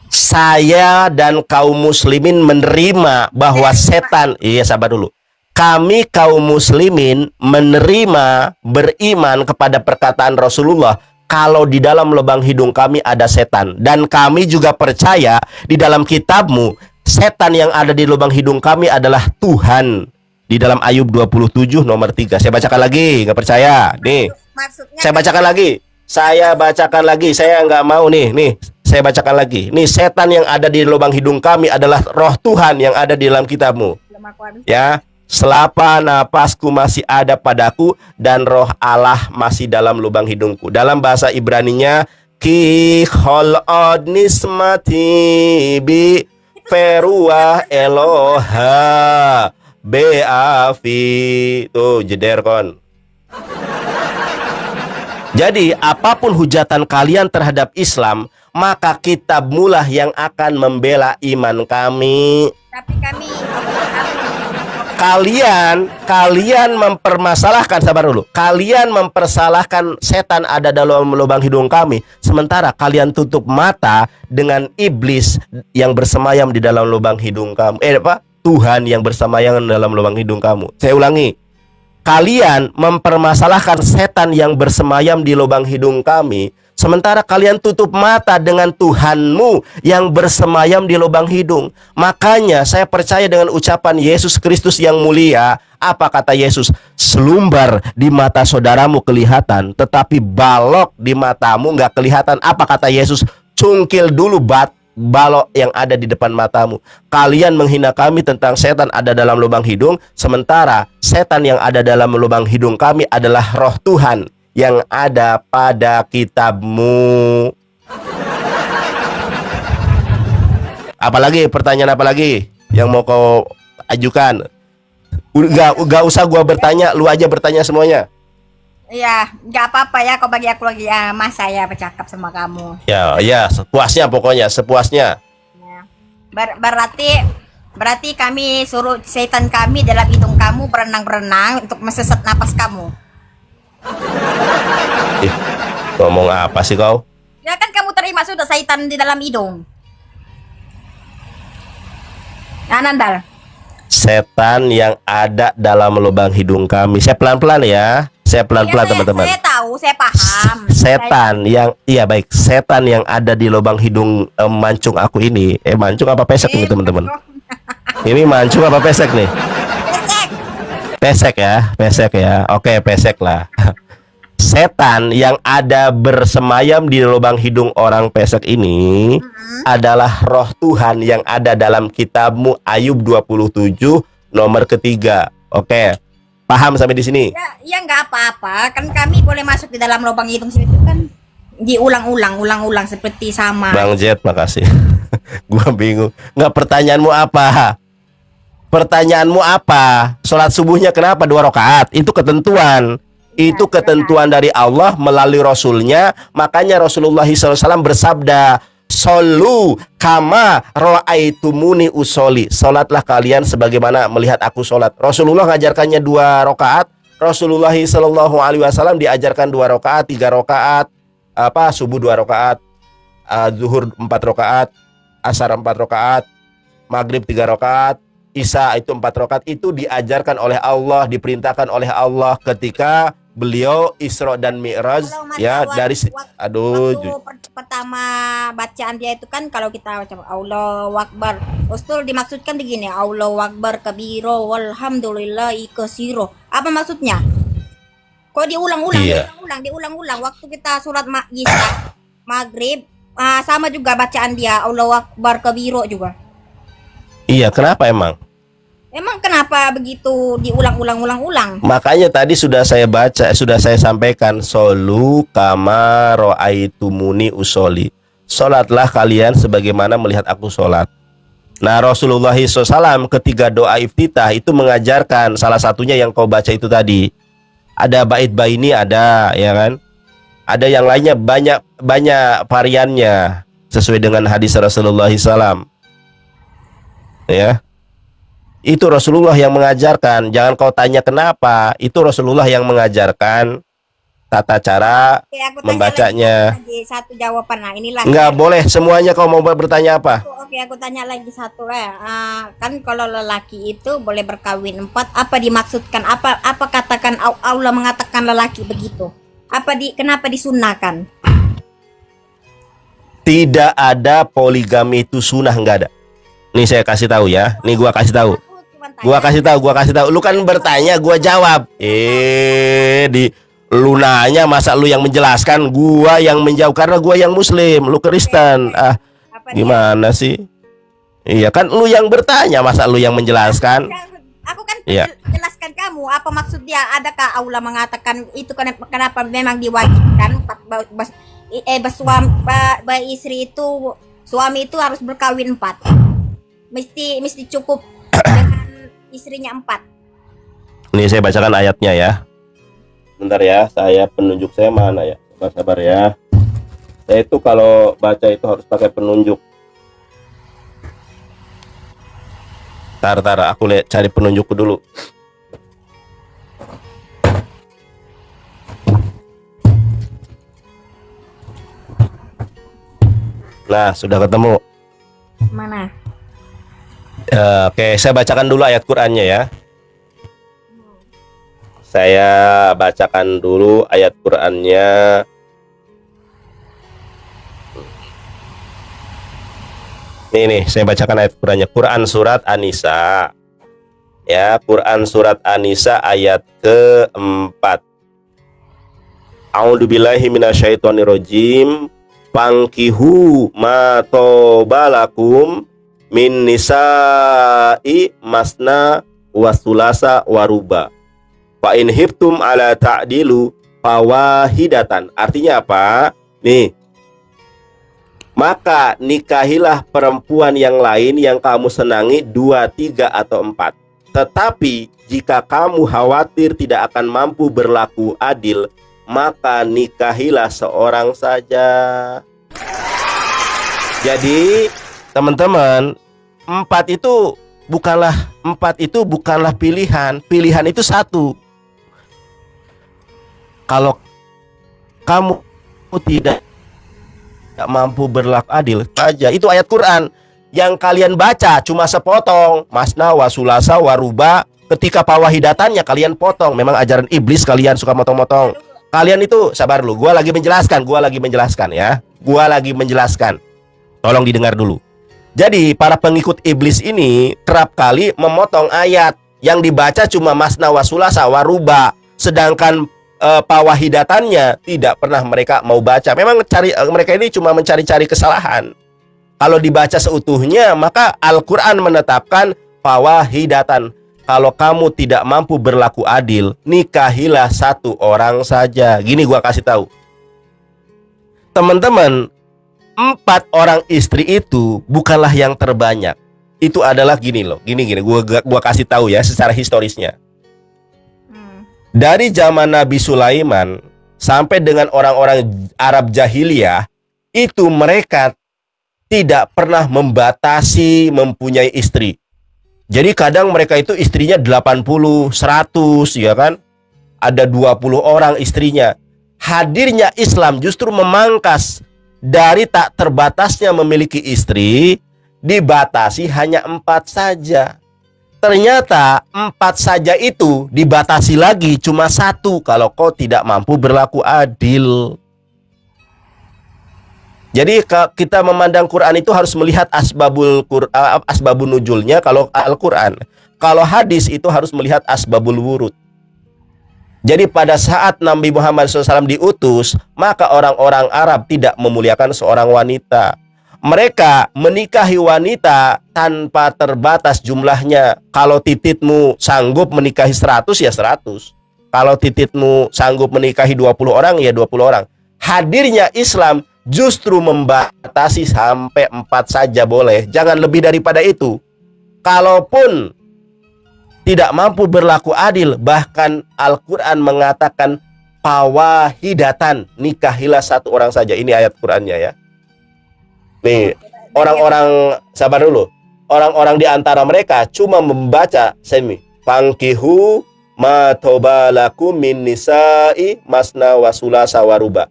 Saya dan kaum muslimin menerima bahwa setan, iya sabar dulu. Kami kaum muslimin menerima, beriman kepada perkataan Rasulullah kalau di dalam lubang hidung kami ada setan. Dan kami juga percaya di dalam kitabmu, setan yang ada di lubang hidung kami adalah Tuhan. Di dalam Ayub 27 nomor 3. Saya bacakan lagi, nggak percaya. Nih, Maksudnya saya bacakan lagi. Saya bacakan lagi. Saya nggak mau nih. Saya bacakan lagi. Nih, setan yang ada di lubang hidung kami adalah roh Tuhan yang ada di dalam kitabmu. belum aku habis. Ya, selapa napasku masih ada padaku dan roh Allah masih dalam lubang hidungku. Dalam bahasa Ibraninya, ki kholod nismati bi feruah eloha beafi. Tuh, jeder kon. Jadi, apapun hujatan kalian terhadap Islam, maka kitab mulah yang akan membela iman kami. Tapi kami Kalian mempermasalahkan, sabar dulu. Kalian mempersalahkan setan ada dalam lubang hidung kami, sementara kalian tutup mata dengan iblis yang bersemayam di dalam lubang hidung kamu. Tuhan yang bersemayam dalam lubang hidung kamu. Saya ulangi. Kalian mempermasalahkan setan yang bersemayam di lubang hidung kami, sementara kalian tutup mata dengan Tuhanmu yang bersemayam di lubang hidung. Makanya saya percaya dengan ucapan Yesus Kristus yang mulia. Apa kata Yesus? Selumbar di mata saudaramu kelihatan, tetapi balok di matamu nggak kelihatan. Apa kata Yesus? Cungkil dulu balok yang ada di depan matamu. Kalian menghina kami tentang setan ada dalam lubang hidung, sementara setan yang ada dalam lubang hidung kami adalah roh Tuhan yang ada pada kitabmu. Apalagi pertanyaan apa lagi yang mau kau ajukan? Gak usah gua bertanya, lu aja bertanya semuanya. ya nggak apa-apa ya, kau bagi aku lagi ya, mas saya bercakap sama kamu. Ya, sepuasnya pokoknya, sepuasnya. Ya. Berarti kami suruh setan kami dalam hidung kamu berenang-berenang untuk mesesat napas kamu. Ngomong apa sih kau? Ya kan kamu terima sudah setan di dalam hidung. Ya, Nandal. Setan yang ada dalam lubang hidung kami. Saya pelan-pelan ya. Saya pelan-pelan, Iya, teman-teman. Saya tahu, saya paham. Setan yang, iya baik, setan yang ada di lubang hidung mancung aku ini. Mancung apa pesek ini, teman-teman? Ini mancung apa pesek nih? Pesek. Pesek ya. Oke, pesek lah. Setan yang ada bersemayam di lubang hidung orang pesek ini adalah roh Tuhan yang ada dalam kitabmu Ayub 27 nomor ketiga. Oke. Paham sampai di sini? Ya nggak apa-apa, kan kami boleh masuk di dalam lubang hidung situ kan diulang-ulang seperti sama. Bang Jet, makasih. Gua bingung. Nggak, pertanyaanmu apa? Pertanyaanmu apa? Sholat subuhnya kenapa 2 rakaat? Itu ketentuan. Itu ketentuan dari Allah melalui Rasulnya. Makanya Rasulullah SAW bersabda, Solu kama ro'aitumuni usoli. Salatlah kalian sebagaimana melihat aku salat. Rasulullah ngajarkannya 2 rakaat. Rasulullah SAW diajarkan 2 rakaat, 3 rakaat. Subuh 2 rakaat, zuhur 4 rakaat, asar 4 rakaat, maghrib 3 rakaat, isya itu 4 rakaat. Itu diajarkan oleh Allah, diperintahkan oleh Allah ketika beliau Isra dan Mi'raj ya dari waktu pertama bacaan dia itu kan kalau kita baca Allahu Akbar, Ustul dimaksudkan begini, Allahu Akbar kabiro walhamdulillahi katsiro. Apa maksudnya? Kok diulang-ulang, diulang-ulang waktu kita surat Isya, Maghrib, sama juga bacaan dia Allahu Akbar kabiro juga. Iya, kenapa emang? Emang kenapa begitu diulang-ulang? Makanya tadi sudah saya baca, sudah saya sampaikan, solu kama ro'aitumuni usoli. Salatlah kalian sebagaimana melihat aku salat. Nah, Rasulullah SAW ketika doa iftitah itu mengajarkan, salah satunya yang kau baca itu tadi. Ada bait baini, ada ya kan? Ada yang lainnya, banyak variannya sesuai dengan hadis Rasulullah SAW. Ya. Itu Rasulullah yang mengajarkan. Jangan kau tanya kenapa. Itu Rasulullah yang mengajarkan. tata cara Oke, aku tanya membacanya. lagi satu jawaban. Nah, inilah. Nggak boleh semuanya, kau mau bertanya apa? Oke, aku tanya lagi satu lah. Kan kalau lelaki itu boleh berkawin 4, apa dimaksudkan? Apa katakan Allah mengatakan lelaki begitu? Kenapa disunahkan? Tidak ada poligami itu sunnah, nggak ada. Nih saya kasih tahu ya. Nih gua kasih tahu. Aku cuma Gua tanya. kasih tahu. Lu kan bertanya, gua jawab. Di lu nanya, masa lu yang menjelaskan, gua yang menjawab karena gua yang muslim, lu Kristen. Apa dia? Gimana sih? Iya kan lu yang bertanya, masa lu yang menjelaskan? Aku kan Iya. jelaskan kamu apa maksud dia. Adakah Allah mengatakan itu kenapa memang diwajibkan istri itu, suami itu harus berkawin 4. Mesti cukup dengan istrinya 4. Nih saya bacakan ayatnya ya. Bentar ya, penunjuk saya mana ya? Sabar ya. Saya itu kalau baca itu harus pakai penunjuk. Tar, aku cari penunjukku dulu. Nah, sudah ketemu. Mana? Oke, saya bacakan dulu ayat Qur'annya ya. Saya bacakan dulu ayat Qur'annya. Nih, saya bacakan ayat Qur'annya. Quran surat An-Nisa. Ya, Quran surat An-Nisa ayat ke-4. A'udzubillahi minasyaitonirrajim. Fankihu ma tobalakum min nisa'i masna wasulasa waruba. Fa in hibtum ala ta'dilu fawahidatan. Artinya apa? Nih. Maka nikahilah perempuan yang lain yang kamu senangi 2, 3 atau 4. Tetapi jika kamu khawatir tidak akan mampu berlaku adil, maka nikahilah seorang saja. Jadi teman-teman, 4 itu bukanlah pilihan. Pilihan itu 1. Kalau kamu tidak mampu berlaku adil saja, itu ayat Quran. Yang kalian baca cuma sepotong, masna wasulasa waruba. Ketika pawahidatannya kalian potong. Memang ajaran iblis, kalian suka motong-motong. Kalian itu sabar dulu, gua lagi menjelaskan ya. Tolong didengar dulu. Jadi para pengikut iblis ini kerap kali memotong ayat. Yang dibaca cuma masna wasulasa waruba. Sedangkan pawahidatannya tidak pernah mereka mau baca. Memang mereka ini cuma mencari-cari kesalahan. Kalau dibaca seutuhnya, maka Al-Quran menetapkan pawahidatan. Kalau kamu tidak mampu berlaku adil, nikahilah 1 orang saja. Gini gua kasih tahu, teman-teman, 4 orang istri itu bukanlah yang terbanyak. Itu adalah gini loh, gini. Gua kasih tahu ya secara historisnya. Dari zaman Nabi Sulaiman sampai dengan orang-orang Arab jahiliyah, itu mereka tidak pernah membatasi mempunyai istri. Jadi kadang mereka itu istrinya 80, 100 ya kan. Ada 20 orang istrinya. Hadirnya Islam justru memangkas dari tak terbatasnya memiliki istri, dibatasi hanya 4 saja. Ternyata 4 saja itu dibatasi lagi cuma 1 kalau kau tidak mampu berlaku adil. Jadi kita memandang Quran itu harus melihat asbabun nuzulnya kalau Al-Quran. Kalau hadis itu harus melihat asbabul wurud. Jadi pada saat Nabi Muhammad SAW diutus, maka orang-orang Arab tidak memuliakan seorang wanita. Mereka menikahi wanita tanpa terbatas jumlahnya. Kalau tititmu sanggup menikahi 100 ya 100. Kalau tititmu sanggup menikahi 20 orang ya 20 orang. Hadirnya Islam justru membatasi sampai 4 saja boleh. Jangan lebih daripada itu. Kalaupun tidak mampu berlaku adil, bahkan Al-Quran mengatakan pawahidatan, nikahilah 1 orang saja. Ini ayat Qurannya ya. Nih, orang-orang sabar dulu. Orang-orang di antara mereka cuma membaca semi. Fangkihu ma tobalakum min nisa'i masna wa sulasa wa ruba.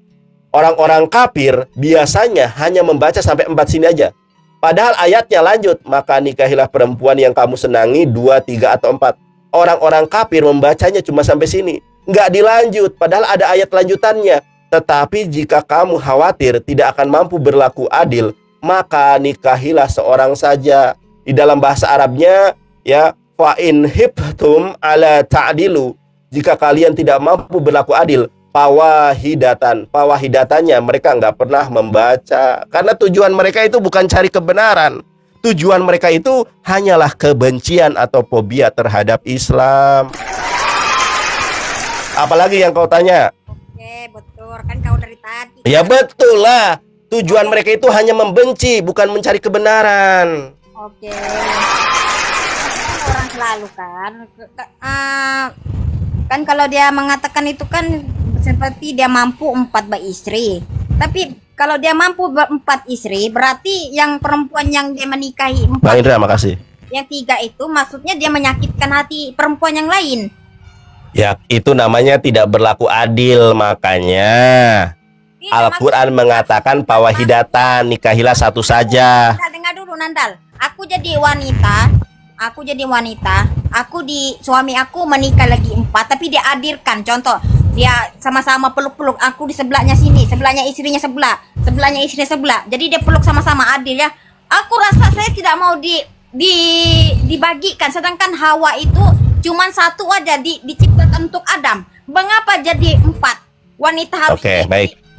Orang-orang kafir biasanya hanya membaca sampai 4 sini aja. Padahal ayatnya lanjut, maka nikahilah perempuan yang kamu senangi 2, 3 atau 4. Orang-orang kafir membacanya cuma sampai sini, nggak dilanjut, padahal ada ayat lanjutannya. Tetapi jika kamu khawatir tidak akan mampu berlaku adil, maka nikahilah seorang saja. Di dalam bahasa Arabnya ya, fa in hibtum ala ta'dilu, jika kalian tidak mampu berlaku adil, pawahidatannya mereka nggak pernah membaca, karena tujuan mereka itu bukan cari kebenaran. Tujuan mereka itu hanyalah kebencian atau fobia terhadap Islam. Apalagi yang kau tanya? Oke, betul kan kau dari tadi. Ya betul lah. Tujuan mereka itu hanya membenci, bukan mencari kebenaran. Oke. Orang selalu kan kalau dia mengatakan itu kan seperti dia mampu 4 beristri. Tapi kalau dia mampu 4 istri, berarti yang perempuan yang dia menikahi 4, Bang Indra, makasih. Yang 3 itu maksudnya dia menyakitkan hati perempuan yang lain. Ya, itu namanya tidak berlaku adil. Makanya Al-Quran mengatakan pawahidatan, nikahilah satu saja. Dengar dulu Nandal. Aku jadi wanita, suami aku menikah lagi 4, tapi dia hadirkan. Contoh, dia sama-sama peluk-peluk, aku di sebelahnya sini, sebelahnya istrinya sebelahnya istrinya sebelah. Jadi dia peluk sama-sama, adil ya. Aku rasa saya tidak mau dibagikan, sedangkan Hawa itu cuman 1 aja diciptakan untuk Adam. Mengapa jadi 4? Wanita harus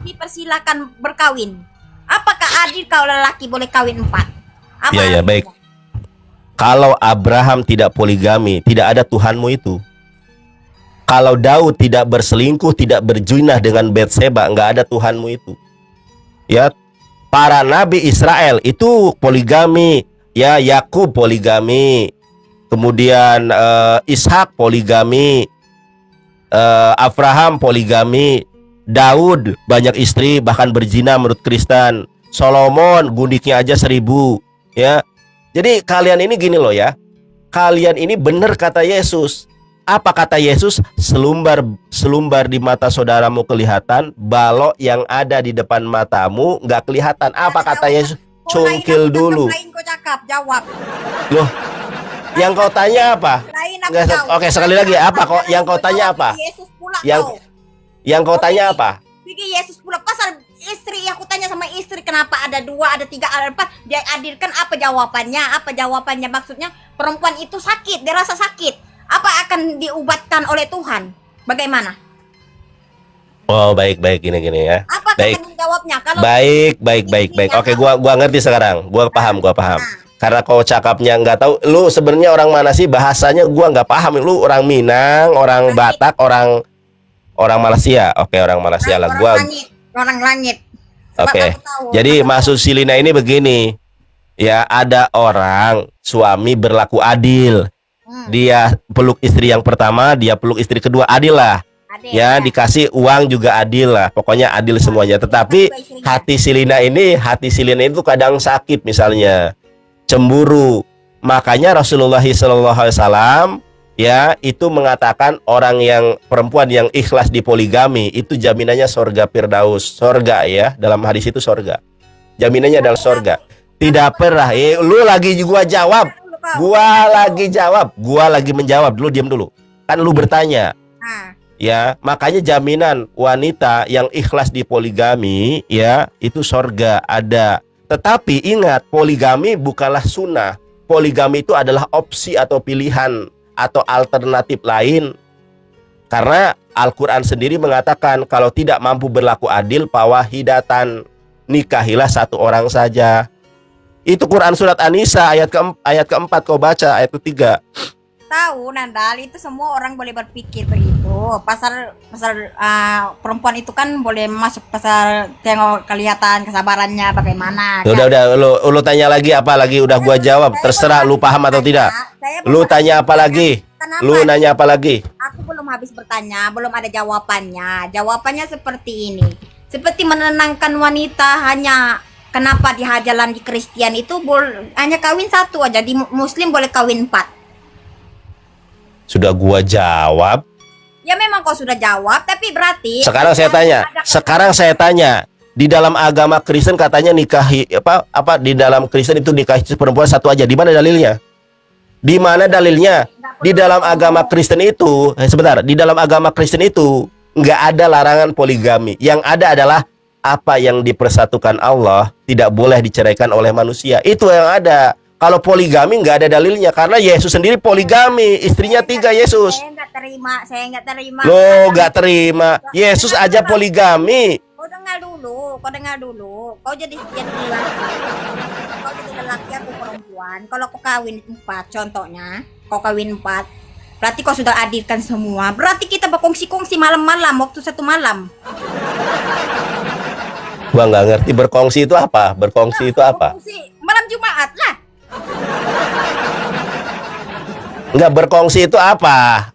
dipersilakan berkawin. Apakah adil kalau lelaki boleh kawin 4? Iya, baik. Kalau Abraham tidak poligami, tidak ada Tuhanmu itu. Kalau Daud tidak berselingkuh, tidak berzina dengan Batseba, nggak ada Tuhanmu itu. Ya, para nabi Israel itu poligami. Ya, Yakub poligami. Kemudian Ishak poligami. Abraham poligami. Daud banyak istri, bahkan berzina menurut Kristen. Solomon gundiknya aja 1000. Ya, jadi kalian ini gini loh ya, kalian ini benar kata Yesus. Apa kata Yesus? Selumbar di mata saudaramu kelihatan, balok yang ada di depan matamu nggak kelihatan. Apa kata Yesus? Cungkil dulu. Loh, yang kau tanya apa? Oke, sekali lagi, apa kok? Yang kau tanya apa? Yang kau tanya apa? Yesus pula pasal istri, aku tanya sama istri kenapa ada 2, ada 3, ada 4, dia hadirkan. Apa jawabannya? Maksudnya perempuan itu sakit, dia rasa sakit, apa akan diubatkan oleh Tuhan? Bagaimana? Oh, baik gini ya. Apa baik jawabnya? Kalau baik. Oke, gua ngerti sekarang, gua paham. Karena kau cakapnya nggak tahu, lu sebenarnya orang mana sih, bahasanya gua nggak paham. Lu orang Minang, orang Batak, orang Malaysia. Oke, orang Malaysia lah. Orang langit. Oke. Jadi maksud Silina ini begini. Ya, ada orang suami berlaku adil. Dia peluk istri yang pertama, dia peluk istri kedua, adil lah. Ya, dikasih uang juga adil lah. Pokoknya adil semuanya. Tetapi hati Silina itu kadang sakit, misalnya cemburu. Makanya Rasulullah SAW ya itu mengatakan perempuan yang ikhlas di poligami itu jaminannya surga Firdaus. Surga ya, dalam hadis itu surga. Jaminannya adalah surga. Tidak pernah. Lu lagi gua jawab. Gua lagi menjawab. Dulu, diam dulu. Kan lu bertanya. Ya, makanya jaminan wanita yang ikhlas di poligami ya itu surga ada. Tetapi ingat, poligami bukanlah sunnah. Poligami itu adalah opsi atau pilihan atau alternatif lain. Karena Al-Quran sendiri mengatakan kalau tidak mampu berlaku adil, pawahidatan, nikahilah 1 orang saja. Itu Quran surat An-Nisa ayat keempat, kau baca ayat ketiga. Tahu Nandal, itu semua orang boleh berpikir begitu. Pasal perempuan itu kan boleh masuk pasal tengok kelihatan kesabarannya bagaimana. Udah, lu tanya lagi apa lagi? Udah gua jawab, terserah lu paham atau tidak. Lu tanya apa lagi? Lu nanya apa lagi? Aku belum habis bertanya, belum ada jawabannya. Jawabannya seperti ini. Seperti menenangkan wanita, hanya kenapa di jalan di Kristen itu hanya kawin 1 aja, di Muslim boleh kawin 4. Sudah gua jawab. Ya memang kau sudah jawab, tapi berarti Sekarang saya tanya, di dalam agama Kristen katanya nikahi apa di dalam Kristen itu nikahi perempuan satu aja. Di mana dalilnya? Di mana dalilnya? Di dalam agama Kristen itu, sebentar, di dalam agama Kristen itu nggak ada larangan poligami. Yang ada adalah apa yang dipersatukan Allah tidak boleh diceraikan oleh manusia. Itu yang ada. Kalau poligami nggak ada dalilnya, karena Yesus sendiri poligami, istrinya 3 Yesus. Saya nggak terima. Lo nggak terima? Yesus aja poligami. Kau dengar dulu. Kau jadi lelaki, aku perempuan. Kalau kau kawin 4, contohnya, kau kawin 4, berarti kau sudah adilkan semua. Berarti kita berkongsi-kongsi malam-malam, waktu satu malam. Gua nggak ngerti berkongsi itu apa. Berkongsi itu apa? Berkongsi malam Jumat lah. Nggak, berkongsi itu apa?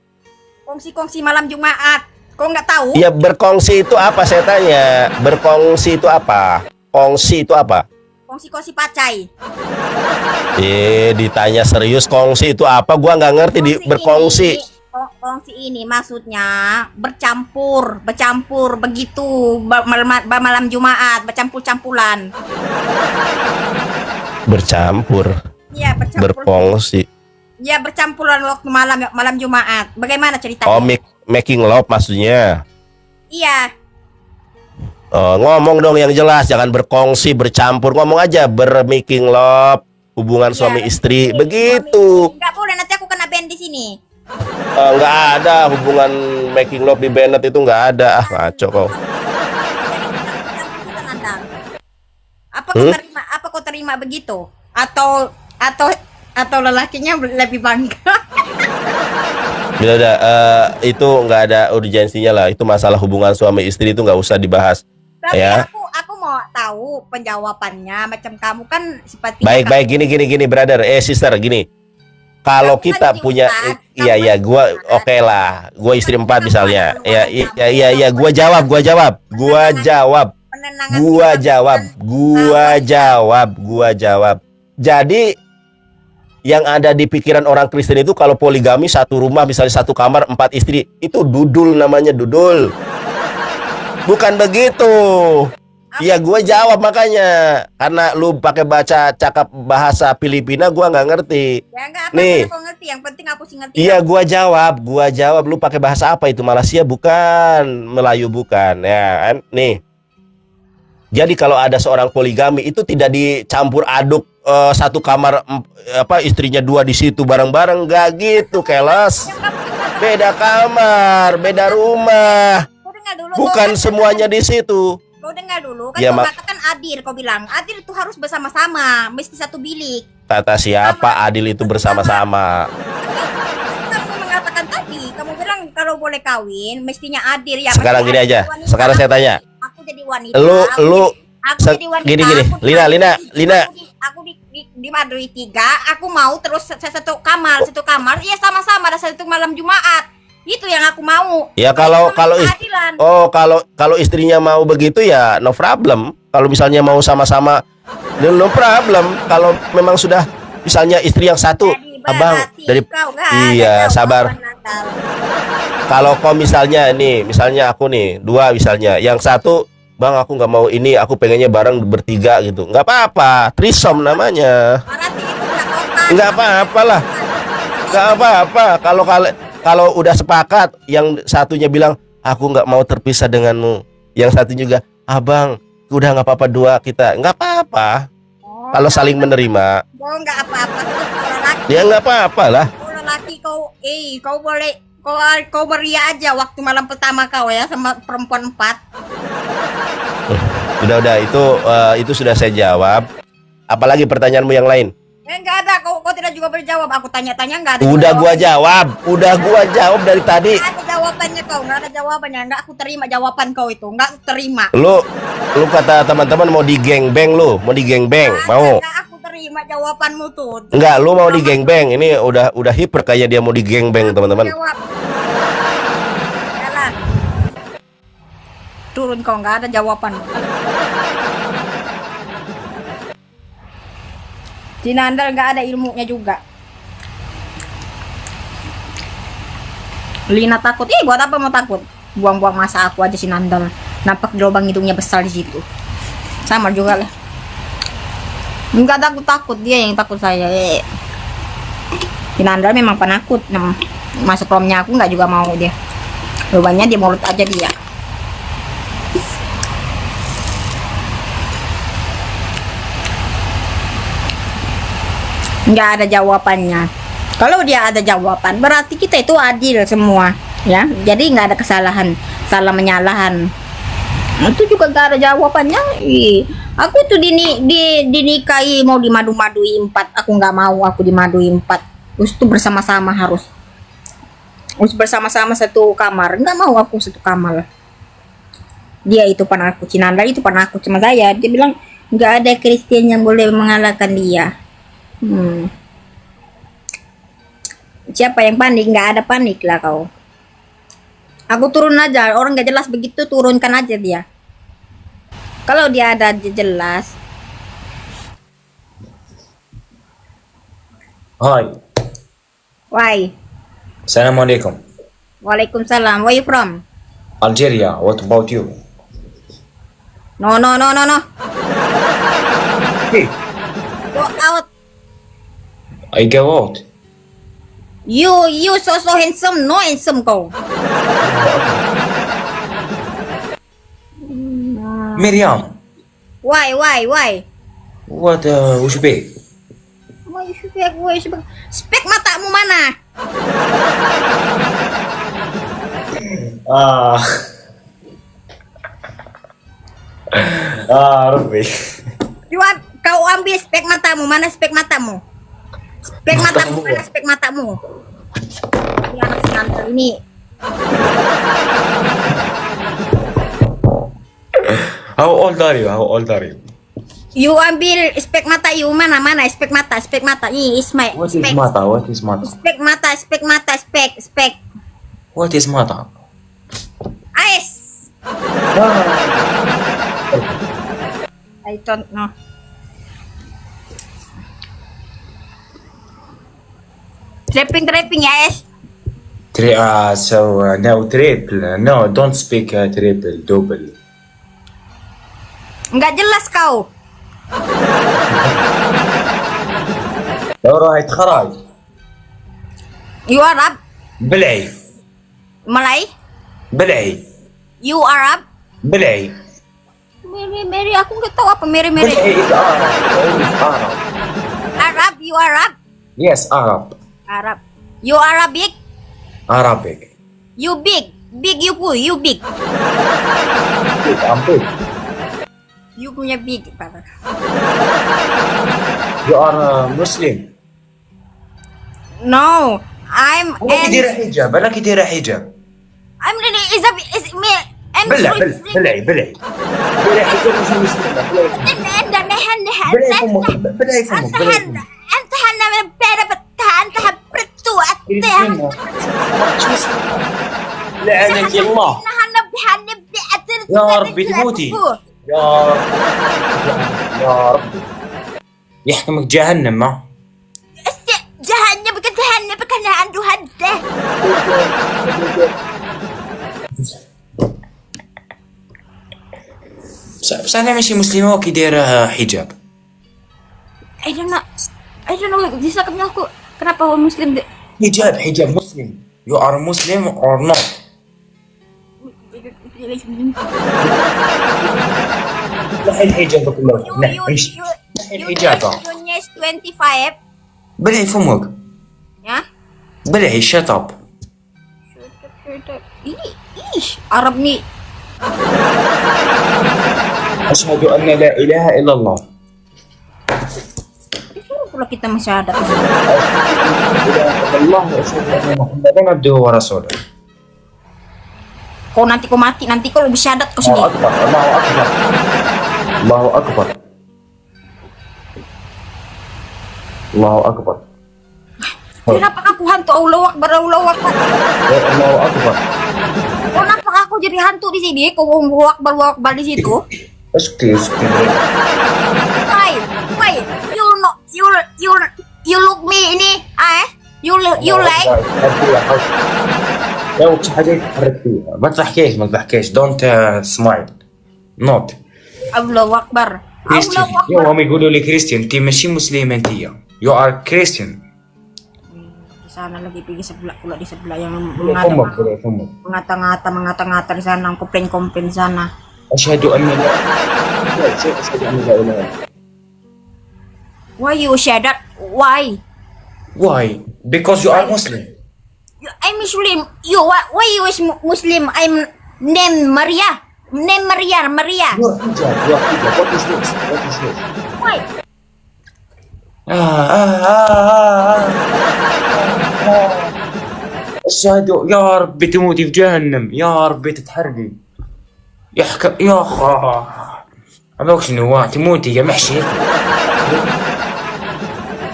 Kongsi-kongsi malam Jumat. Kau nggak tahu? Ya, berkongsi itu apa, saya tanya. Berkongsi itu apa? Kongsi itu apa? Kongsi-kongsi pacai. Ditanya serius, kongsi itu apa? Gua nggak ngerti di berkongsi. Kongsi ini maksudnya bercampur begitu malam Jumat, bercampur-campuran. Bercampur. Iya, Berkongsi. Ya, bercampuran waktu malam Jumat. Bagaimana ceritanya? Oh, making love maksudnya. Iya. Ngomong dong yang jelas, jangan berkongsi, bercampur. Ngomong aja bermaking love, hubungan suami istri, begitu. Enggak boleh, nanti aku kena ban di sini. Nggak ada hubungan making love di Bennett itu, nggak ada. Ngaco kau. Apa kau terima begitu? Atau lelakinya lebih bangga? Udah, itu nggak ada urgensinya lah. Itu masalah hubungan suami istri itu nggak usah dibahas. Tapi Ya. aku mau tahu penjawabannya. Macam kamu kan seperti Baik, gini, brother, sister, gini. Kalau Kamu kita kan jadi punya, ustaz, iya, kamu kan gua ustaz. oke lah. Gua istri 4 misalnya. Penenangan Iya, gua jawab. Gua jawab. Jadi yang ada di pikiran orang Kristen itu kalau poligami satu rumah, misalnya satu kamar 4 istri, itu dudul, namanya dudul. Bukan begitu. Iya, gue jawab makanya. Karena lu pakai cakap bahasa Filipina, gua nggak ngerti. Ya enggak apa Nih. aku ngerti, yang penting aku sih ngerti. Iya, gua jawab. Lu pakai bahasa apa itu? Malaysia bukan, Melayu bukan, ya kan? Nih. Jadi kalau ada seorang poligami itu tidak dicampur aduk satu kamar istrinya 2 di situ bareng-bareng, nggak gitu, keles. Beda kamar, beda rumah. Kau dengar dulu, Bukan semuanya di situ. Kau dengar dulu, kan Ya, kau katakan adil, kau bilang adil itu harus bersama-sama, mesti satu bilik. Kata siapa adil itu bersama-sama? Kamu mengatakan tadi, kamu bilang kalau boleh kawin mestinya adil ya. Sekarang mesti gini adil. aja. Wanita, Sekarang saya tanya. Aku jadi wanita. Lu aku jadi wanita. gini. aku di- Lina. Aku di Madrid 3, aku mau terus satu kamar, iya sama-sama ada satu malam Jumat. Itu yang aku mau. Ya kalau keadilan. kalau istrinya mau begitu ya no problem. Kalau misalnya mau sama-sama no problem. Kalau memang sudah misalnya istri yang satu, Jadi abang berarti dari kau nggak iya ada sabar. jawaban Natal. Kalau kau misalnya misalnya aku nih 2 misalnya, yang satu bang aku nggak mau ini, aku pengennya bareng bertiga gitu, nggak apa-apa, threesome namanya. Berarti itu nggak total. Nggak apa-apa lah, nggak apa-apa. Kalau udah sepakat, yang satunya bilang aku nggak mau terpisah denganmu, yang satu juga abang udah nggak apa-apa 2 kita, nggak apa-apa. Oh, Kalau saling menerima, kau nggak apa-apa. Kau lelaki. ya nggak apa-apa lah. Kau lelaki, kau boleh kau beria aja waktu malam pertama kau ya sama perempuan 4. Udah itu sudah saya jawab. Apalagi pertanyaanmu yang lain? Enggak ada, kau tidak juga berjawab. Aku tanya-tanya enggak ada. Udah gua jawab dari tadi. Enggak ada jawabannya kau, enggak ada jawabannya. Enggak aku terima jawaban kau itu, enggak aku terima. Lu kata teman-teman mau di gengbang, mau di gengbang, mau? Enggak aku terima jawabanmu tuh. Enggak, lu mau di gengbang. Ini udah hiper kayak dia mau di gengbang, teman-teman. Jawab. Yalah. Turun kau, enggak ada jawaban. Cina Andal nggak ada ilmunya juga. Lina takut. Buat apa mau takut? Buang-buang masa aku aja si Nandal. Nampak di lubang hidungnya besar di situ. Sama juga lah. Enggak takut, dia yang takut saya. Si Nandal memang penakut. Masuk romnya aku nggak juga mau dia. Lubangnya dia mulut aja dia. Nggak ada jawabannya. Kalau dia ada jawaban, berarti kita itu adil semua, ya. Jadi nggak ada kesalahan, salah menyalahan. Itu juga nggak ada jawabannya. Aku tuh dinikahi mau dimadu-madui 4. Aku nggak mau, aku dimadui 4. Terus itu bersama-sama harus bersama-sama satu kamar. Nggak mau aku satu kamar. Dia itu penakut, Cinanda itu penakut sama saya. Dia bilang nggak ada Kristen yang boleh mengalahkan dia. Siapa yang panik? Nggak ada panik lah kau. Aku turun aja, orang nggak jelas begitu turunkan aja dia. Kalau dia ada jelas. Hi. Why? Assalamualaikum. Waalaikumsalam. Where you from? Algeria. What about you? No. Hey, Go out. I go out. You so handsome. No handsome kau. Miriam. Why? What? وش بيك؟ Spek matamu mana? ربي. Kau ambil spek matamu. Mana spek matamu? Spek matamu mana spek matamu? Ini anak senantel ini. How old are you? You ambil spek mata you mana spek mata. Ini is my What is spek. mata? Spek mata. What is mata? Ais. I don't know. Trapping ya es. No triple. No, don't speak triple, double. Nggak jelas kau. لو رايت خراج. You Arab? بلعي. Malay? بلعي. You Arab? بلعي. Mary, aku nggak tahu apa Mary. بلعي is Arab. Arab, you Arab? Yes, Arab. Arab. You Arabic? Arabic. You big you big. I'm big. You punya big apa? You are Muslim. No, I'm أنا كدير حجاب. I'm really is me. بلع حجاب مش مسلم. بلع فمك. أنت هنا من بيرة أنت هبرتو لعنك الله. يا ربي تموتي. يا ربي يحكمك جهنم ما جهنم كان عنده هده. بس أنا ماشي مسلمة وكيدير حجاب. I don't know disakapnya aku kenapa orang muslim deh. حجاب مسلم. You are Muslim or not? نحي الحجاب كله. نحي الحجاب. You's 25. بلعي فمك. Ya? بلعي shut up. Ini Arab nih. أشهد أن لا إله إلا الله. Kalau kita masyahadat. الله وأشهد أن محمدا عبده ورسوله. Kau nanti kau mati, nanti kau lebih syahadat kau الله sendiri. أكبر. الله أكبر. الله أكبر. Kenapa aku hantu? Allahu Akbar. الله أكبر. Kenapa aku jadi hantu di sini? Kau Allahu Akbar di situ. اسكتي. Why? You look me ini, you like? لو في حاجة تتحرك فيها ما تضحكيش don't smile not Allahu Akbar. Christian. Allahu يو Akbar. هم يقولوا لي كريستيان انت ماشي مسلمة انت you are Christian. Di sana lagi pergi sebelah pula di sebelah yang فمك فمك mengata-ngata di sana, komplain di sana. أشهد أن لا أشهد أن لا إله. Why you share that? Why? Why? Because you are Muslim. I'm Muslim. You why you is Muslim? I'm name Maria. Name Maria. Your hijab. What is this? Why? أشهد يا ربي تموتي في جهنم يا ربي تتحرقي يا أبوك شنو تموتي يا محشي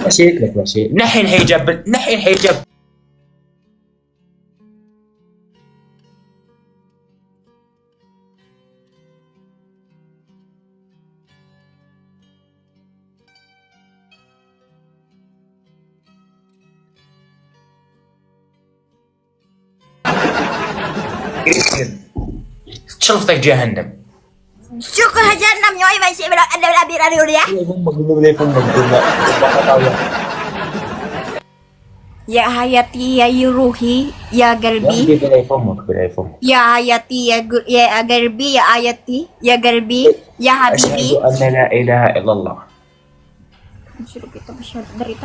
محشي نحي الحجاب شرفتك جهنم Syukur aja namanya masih ada labir ya. Ya hayati ya yuruhi ya galbi. Ya hayati ya galbi ya ayati ya galbi ya habibi. أشهد أن لا إله إلا الله. Suruh kita berita.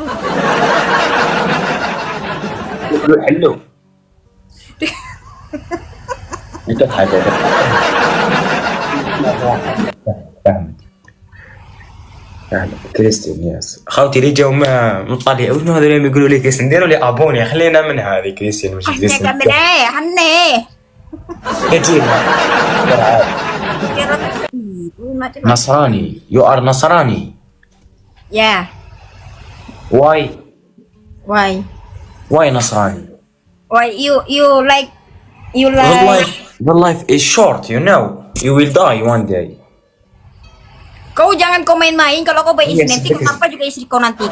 حلو انت تحدث فاهمك كريستيان ياس خوتي اللي جاوا مطلع وشنو هذول اللي يقولوا لي كريستيان ديروا لي ابوني خلينا من هذه كريستيان مش Hanya كريستيان kami hane. نصراني you are نصراني Yeah. why Why نصراني you like the life is short you know you will die one day. Kau jangan kau main-main kalau kau beristri Yes, nanti betul. kenapa juga istri kau nanti.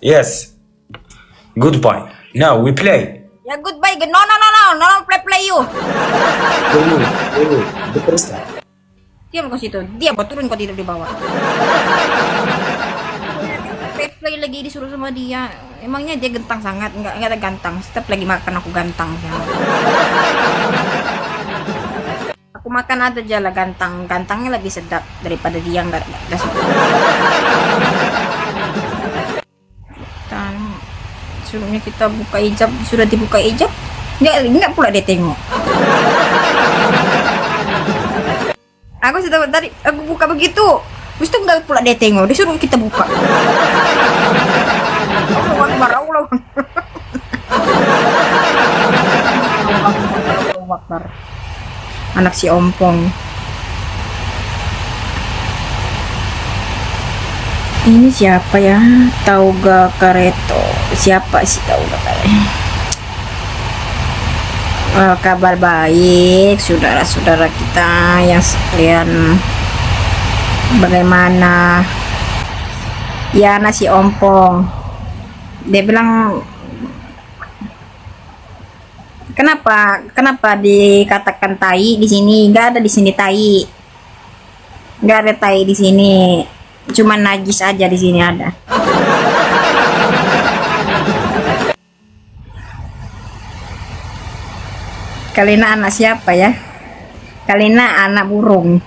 Yes goodbye now we play. Ya goodbye. No play you. Diam kau situ. Diam kau turun kau tidur di bawah. Play lagi disuruh sama dia. Emangnya dia gantang sangat? Enggak ada gantang. Setiap lagi makan aku gantang. Aku makan ada aja lah gantang. Gantangnya lebih sedap daripada dia enggak sedap. Dan suruhnya kita buka hijab, sudah dibuka hijab. Enggak pula dia tengok. Aku sudah tadi aku buka begitu. Terus tuh enggak pula dia tengok. Dia suruh kita buka. Allahu Akbar. Anak si ompong. Ini siapa ya? Tauga Kareto. Siapa sih Tauga Kareto? Kabar baik saudara-saudara kita yang sekalian. Bagaimana ya nasi ompong? Dia bilang kenapa dikatakan tai di sini? Nggak ada di sini tai, nggak ada tai di sini, cuma najis aja di sini ada. Kalina anak siapa ya? Kalina anak burung.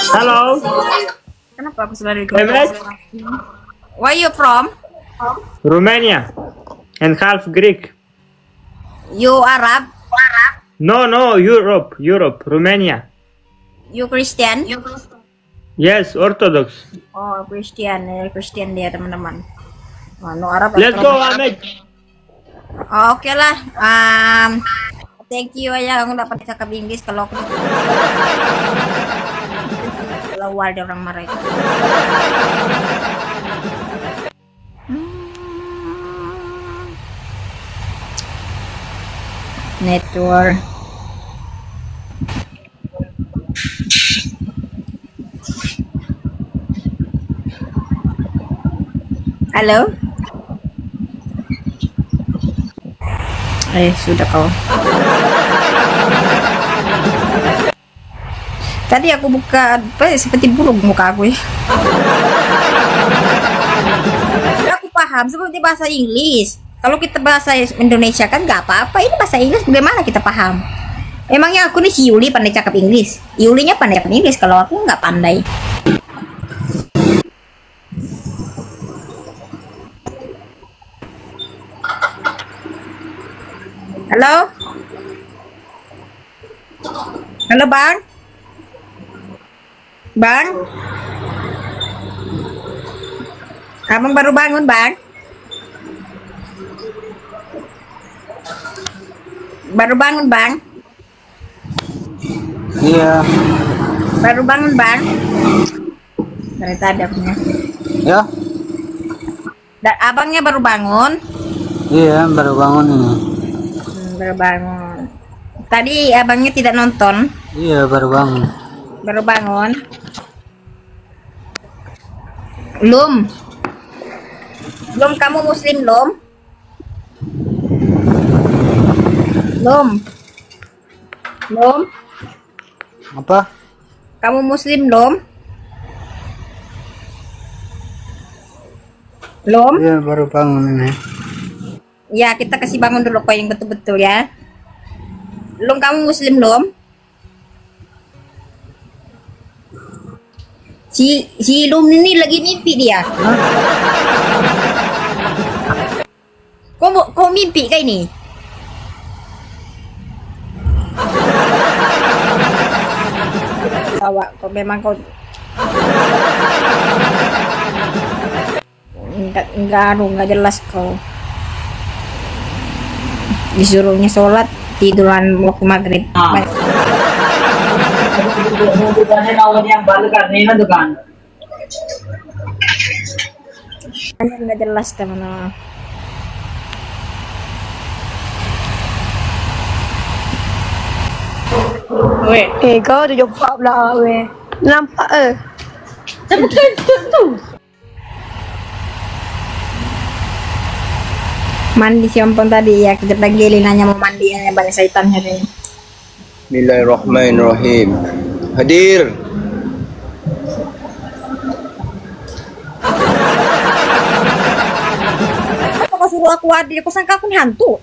Hello, Kenapa aku selalu Mehmet. Where you from? Romania and half Greek. You Arab? No, Europe, Romania. You Christian? Yes, Orthodox. Oh, Christian dia teman-teman. Oh, no Arab. Let's go, Ahmed. Oh, oke lah. Thank you ya, aku dapat cakap Inggris kalau aku keluar dari orang mereka. Network. Halo? Sudah kau. Tadi aku buka apa seperti burung muka aku ya. Aku paham seperti bahasa Inggris. Kalau kita bahasa Indonesia kan nggak apa-apa. Ini bahasa Inggris bagaimana kita paham? Emangnya aku nih si Yuli pandai cakap Inggris? Yulinya pandai cakap Inggris, kalau aku nggak pandai. Halo? Halo Bang? Bang? Abang baru bangun Bang? Baru bangun Bang? Iya. Baru bangun Bang? Dari tadi punya. Ya? Abangnya baru bangun? Iya, baru bangun ini. Baru bangun. Tadi abangnya tidak nonton? Iya, baru bangun. Baru bangun? Belum? Belum kamu muslim belum? Belum? Belum? Apa? Kamu muslim belum? Belum? Iya, baru bangun ini. Ya, kita kasih bangun dulu kok yang betul-betul ya. Belum, kamu muslim belum? Si Lum ini lagi mimpi dia. Kau mimpi kayak ini? Awak, kau memang kau enggak jelas kau. Disuruhnya sholat tiduran waktu maghrib. Nggak jelas teman-teman. Kau tu jawab pula weh. Nampak Mandi si Ompong tadi ya, kita panggilin nanya mau mandi ya balik syaitannya deh. Bismillahirrahmanirrahim. Hadir. Apa kau suruh aku hadir? Kau sangka aku hantu?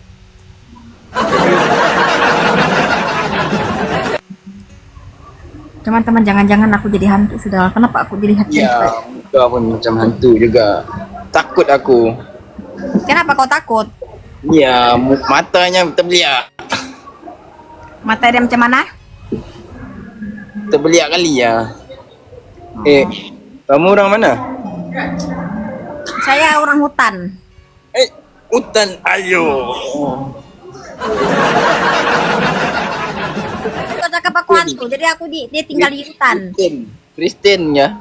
Teman-teman, jangan-jangan aku jadi hantu sudah. Kenapa aku jadi hantu? Ya, kau pun macam hantu juga. Takut aku. Kenapa kau takut? Ya, matanya terbeliak. Mata dia macam mana? Terbeliak kali ya. Kamu orang mana? Saya orang hutan. Hutan. Ayo. Kau cakap aku hantu, jadi aku dia tinggal di hutan. Kristen ya.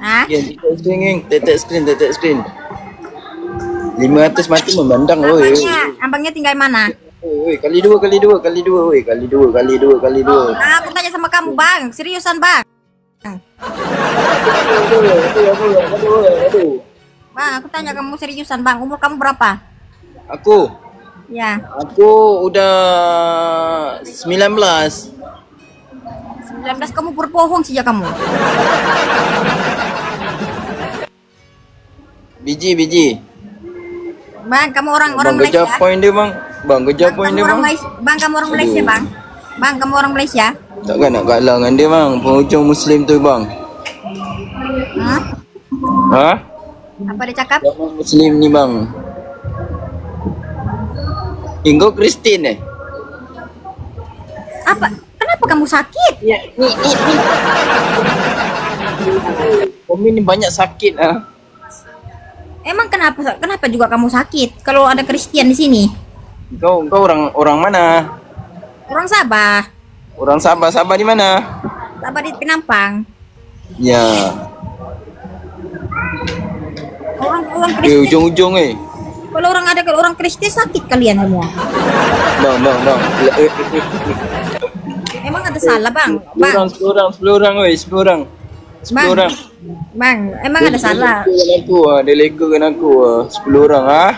Hah? Ya, tetek screen. 500 mati memandang, woi. Abangnya tinggal mana? Woi, kali dua, woi. Kali dua. Nah, aku tanya sama kamu, Bang. Seriusan, Bang. Bang, aku tanya kamu seriusan, Bang. Umur kamu berapa? Aku Ya, udah 19. 19 kamu berbohong saja kamu. Biji. Bang, kamu orang Bang Malaysia. gejap poin dia, Bang. Bang gejap poin dia, Bang. Bang, kamu orang Malaysia, Bang. Bang, kamu orang Malaysia. Takkan nak kalah dengan dia, Bang. Penghujung Muslim tu, Bang. Hah? Hah? Apa dia cakap? Zaman Muslim ni, Bang. Engkau Kristen Apa? Kenapa kamu sakit? Ya, ni. Kami ni banyak sakit ah. Emang kenapa juga kamu sakit? Kalau ada Kristen di sini? Kau orang mana? Orang Sabah. Orang Sabah di mana? Sabah di Penampang. Ya. Orang Di Kristen. ujung-ujung Kalau orang Kristen sakit kalian semua. Bang. Emang ada salah, Bang? Bang, 10 orang. 10 orang. Bang, emang ada salah? Dia legakan aku 10 orang ah.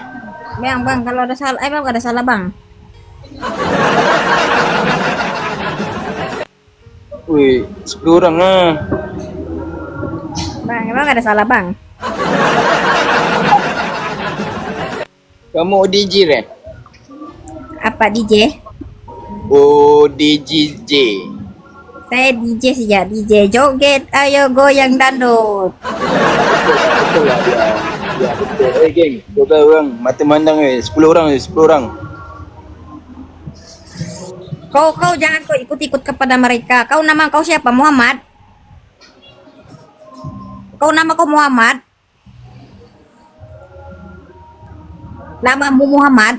Bang, kalau ada salah, emang ada salah bang? Wih, 10 orang ah. Bang, emang ada salah bang? Kamu ODJ eh? Apa DJ? ODJJ. Saya DJ saja, DJ joget, ayo goyang dangdut. Betul lah dia. Ya betul. Geng, 12 orang mata mandang 10 orang 10 orang. Kau jangan kau ikut-ikut kepada mereka. Nama kau siapa? Muhammad? Nama kau Muhammad? Namamu Muhammad?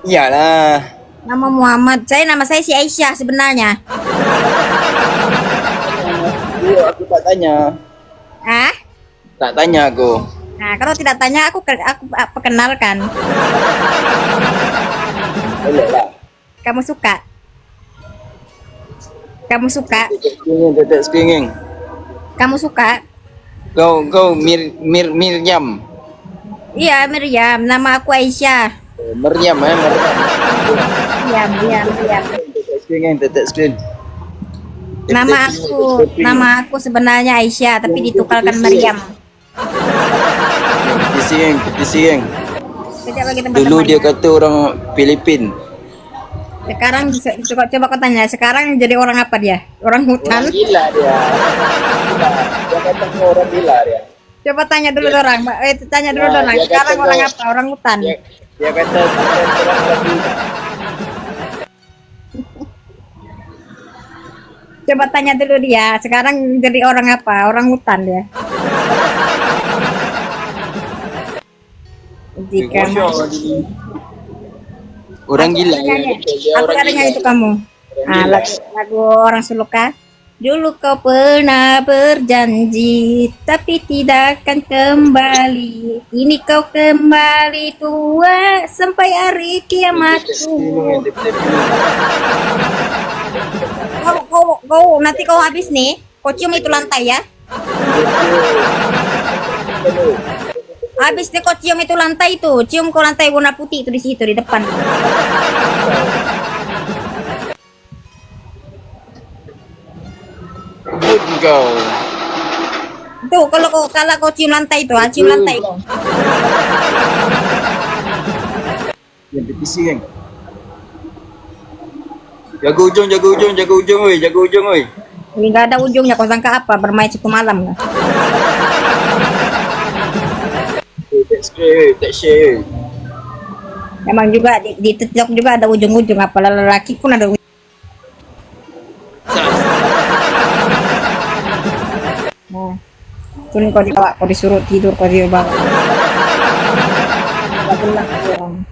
Iyalah. Nama Muhammad. Nama saya si Aisyah sebenarnya. Aku tak tanya. Ah? Tak tanya aku. Nah, kalau tidak tanya aku perkenalkan. Boleh lah. Kamu suka? Kamu suka? Tetek screening. Kamu suka? Kau Miriam. Iya, Miriam. Nama aku Aisyah. Meriam. Miriam. Tetek screen. Nama aku sebenarnya Aisyah, tapi ditukarkan Miriam. Petisi. Sekejap lagi teman-teman. Dulu dia kata orang Filipin. Sekarang coba kau tanya. Sekarang jadi orang apa dia? Orang hutan? Orang gila dia. Dia kata orang gila dia. Coba tanya dulu orang. Tanya dulu orang. dia Sekarang kata orang kau- apa? Orang hutan. Dia kata orang gila. Coba tanya dulu dia. Sekarang jadi orang apa? Orang hutan dia. Jika Orang gila ya. aku ada nyanyi itu kamu. Lagu orang Suluka. Dulu kau pernah berjanji, tapi tidak akan kembali. Ini kau kembali tua sampai hari kiamatku. Kau nanti kau habis nih, kau cium itu lantai ya. Habis nih kau cium itu lantai itu, cium kau lantai warna putih itu di situ di depan. Kau. Tuh kalau kau cium lantai itu, cium lantai itu. Yang petisi kan. Jaga ujung oi. Ini nggak ada ujungnya, kau sangka apa? Bermain satu malam nggak? Tak share. Emang juga di TikTok juga ada ujung-ujung, apa lelaki pun ada ujung. Nah, tuh kau dibawa, kau disuruh tidur, kau dibawa. Nggak jelas orang.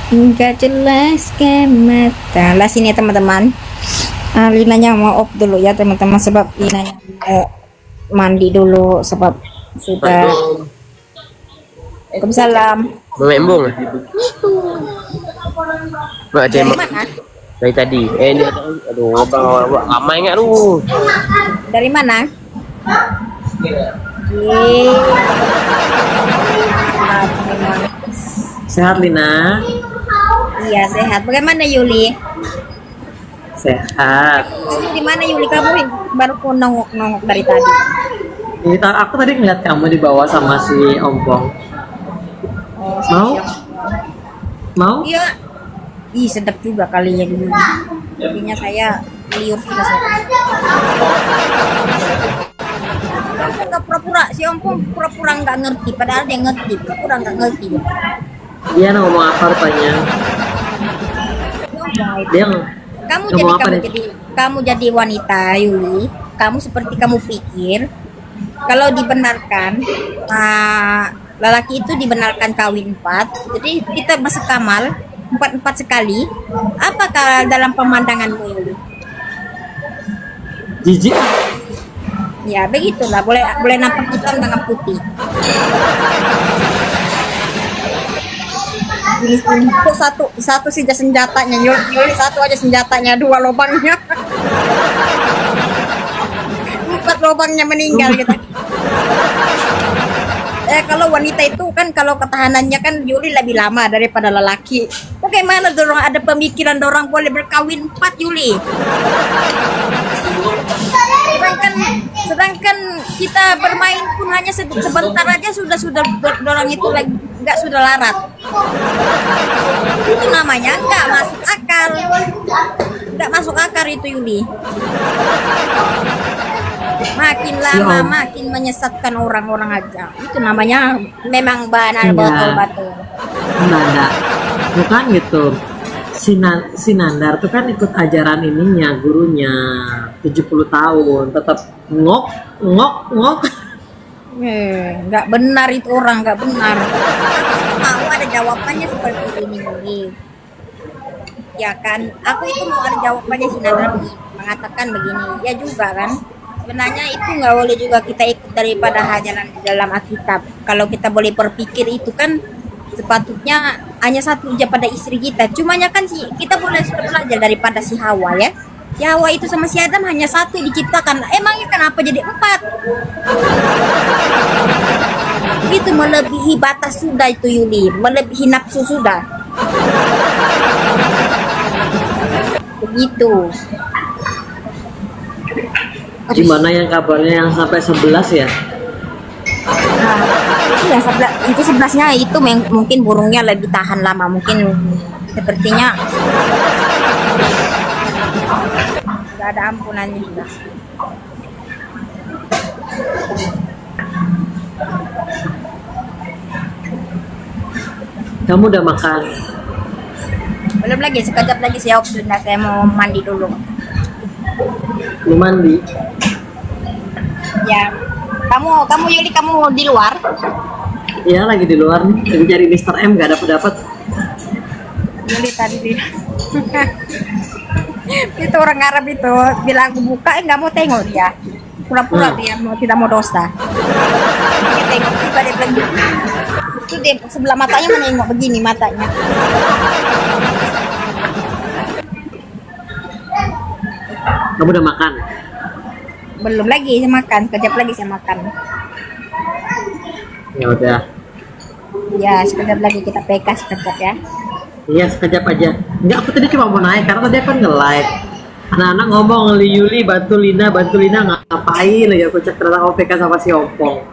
Nggak jelas ke mata. Lah sini ya teman-teman. Linanya mau off dulu ya teman-teman, sebab Linanya mau mandi dulu sebab sudah. Waalaikumsalam. Memembung. Mak Dari cemok mana? dari tadi. Dia aduh abang ramai ingat tu. Dari mana? Sehat Lina? Iya sehat. Bagaimana Yuli? Sehat. Kamu di mana Yuli? Kamu baru pun nongok dari tadi. Ini aku tadi ngeliat kamu di bawah sama si Ompong. Oh, Mau? Mau? Iya. Ih sedap juga kalinya dulu. Jadinya saya liur juga saya. Ompong nggak pura-pura, si Ompong pura-pura nggak ngerti, padahal dia ngerti, pura-pura nggak ngerti. Dia ngomong apa rupanya? Si Ompong itu. Dia Kamu ngomong apa nih? kamu jadi wanita Yuli, kamu seperti kamu pikir kalau dibenarkan lelaki itu dibenarkan kawin 4, jadi kita bersekamal 4 sekali. Apakah dalam pemandanganmu Yuli? jijik. Ya begitulah, boleh nampak hitam dengan putih. Ini satu saja senjatanya, Yuli satu aja senjatanya, 2 lubangnya. lubangnya meninggal gitu. Kalau wanita itu kan kalau ketahanannya kan Yuli lebih lama daripada lelaki. Bagaimana dorong ada pemikiran dorong boleh berkawin 4 Yuli? Sedangkan kita bermain pun hanya sebentar aja sudah dorong itu lagi nggak sudah larat. Itu namanya nggak masuk akal. Nggak masuk akal itu Yuli. Makin lama makin menyesatkan orang-orang aja. Itu namanya memang benar betul-betul. Nanda, bukan gitu. Si Nandar tuh kan ikut ajaran ininya, gurunya 70 tahun, tetap ngok. Nggak benar itu orang, nggak benar. Mau ada jawabannya seperti ini Yuli. Ya kan, aku itu mau ada jawabannya si Nandar mengatakan begini. Ya juga kan. Sebenarnya itu nggak boleh juga kita ikut daripada hajaran di dalam Alkitab. Kalau kita boleh berpikir itu kan sepatutnya hanya satu aja pada istri kita. Cumanya kan kita boleh sudah belajar daripada si Hawa ya. Si Hawa itu sama si Adam hanya satu diciptakan. Emangnya kenapa jadi 4? Itu melebihi batas sudah itu Yuli, melebihi nafsu sudah. Begitu. Gimana yang kabarnya yang sampai 11 ya? Itu yang 11, itu 11-nya itu mungkin burungnya lebih tahan lama, mungkin sepertinya nggak ada ampunannya juga. Kamu udah makan? Belum lagi, sekejap lagi saya sudah, saya mau mandi dulu. Lu mandi? Ya, kamu Yuli, kamu di luar? Iya, lagi di luar nih, lagi cari Mr. M, gak dapet. Yuli tadi itu orang Arab itu bilang aku buka, nggak mau tengok dia, pura-pura dia tidak mau dosa. Dia tengok juga, dia bilang itu dia sebelah matanya menengok begini matanya. Kamu udah makan? Belum lagi, saya makan, sekejap lagi saya makan. Ya udah. Ya, sekejap lagi kita PK sekejap ya. Iya, sekejap aja. Enggak, aku tadi cuma mau naik karena tadi aku kan nge-live. Anak-anak ngomong, Yuli bantu Lina ngapain lagi, aku cek ternyata OPK sama si Opong.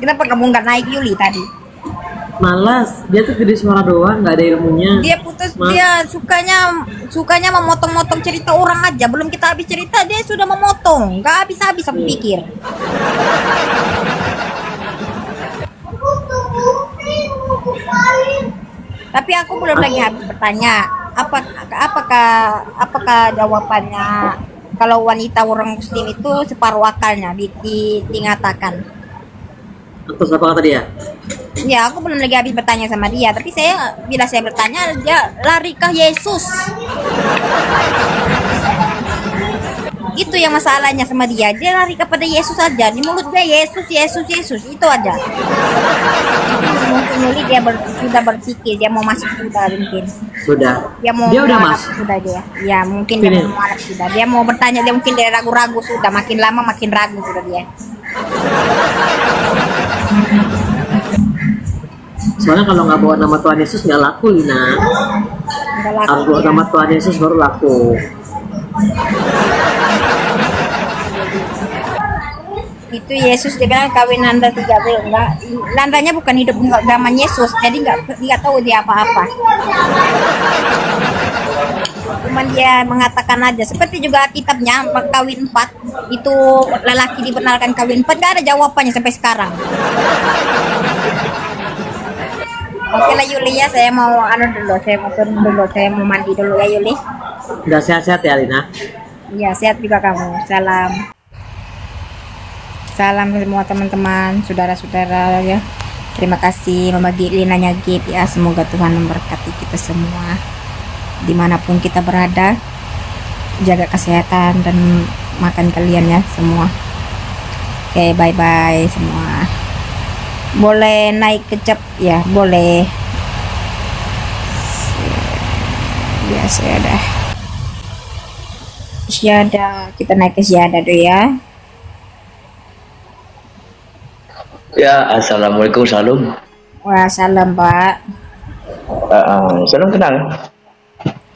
Kenapa kamu nggak naik Yuli tadi? Malas, dia tuh gede suara doang, nggak ada ilmunya. Dia putus, dia sukanya memotong-motong cerita orang aja. Belum kita habis cerita dia sudah memotong, nggak habis-habis aku pikir. Tapi aku belum lagi habis bertanya, apakah jawabannya kalau wanita orang Muslim itu separuh akalnya dingatakan? Terus apa kata dia? Ya, aku belum lagi habis bertanya sama dia. Tapi bila saya bertanya, dia lari ke Yesus. Itu yang masalahnya sama dia. Dia lari kepada Yesus aja. Di mulut dia Yesus itu aja. Mungkin Yuli dia sudah berpikir dia mau masuk sudah mungkin. Sudah. Dia udah masuk sudah dia. Ya mungkin dia mau masuk sudah. Dia mau bertanya, dia mungkin dia ragu-ragu sudah. Makin lama makin ragu sudah dia. Soalnya kalau nggak bawa nama Tuhan Yesus nggak laku, Lina. Harus bawa nama Tuhan Yesus baru laku. Itu Yesus dia bilang kawin Nanda 3 enggak. Nandanya bukan hidup zaman Yesus, jadi nggak tahu dia apa-apa. Cuman dia mengatakan aja, seperti juga kitabnya kawin 4 itu lelaki dibenarkan kawin 4, nggak ada jawabannya sampai sekarang. Oke lah Yuli ya, saya mau saya mau turun dulu, saya mau mandi dulu ya Yuli. Udah sehat-sehat ya Lina? Iya, sehat juga kamu. Salam semua teman-teman, saudara-saudara ya. Terima kasih membagi Linanya Gip ya. Semoga Tuhan memberkati kita semua dimanapun kita berada. Jaga kesehatan dan makan kalian ya semua. Oke, bye-bye semua. Boleh naik kecap ya, boleh. Ya sudah. Syada, kita naik ke syada dulu ya. Ya, assalamualaikum salam. Wah, salam, Pak. Salam kenal.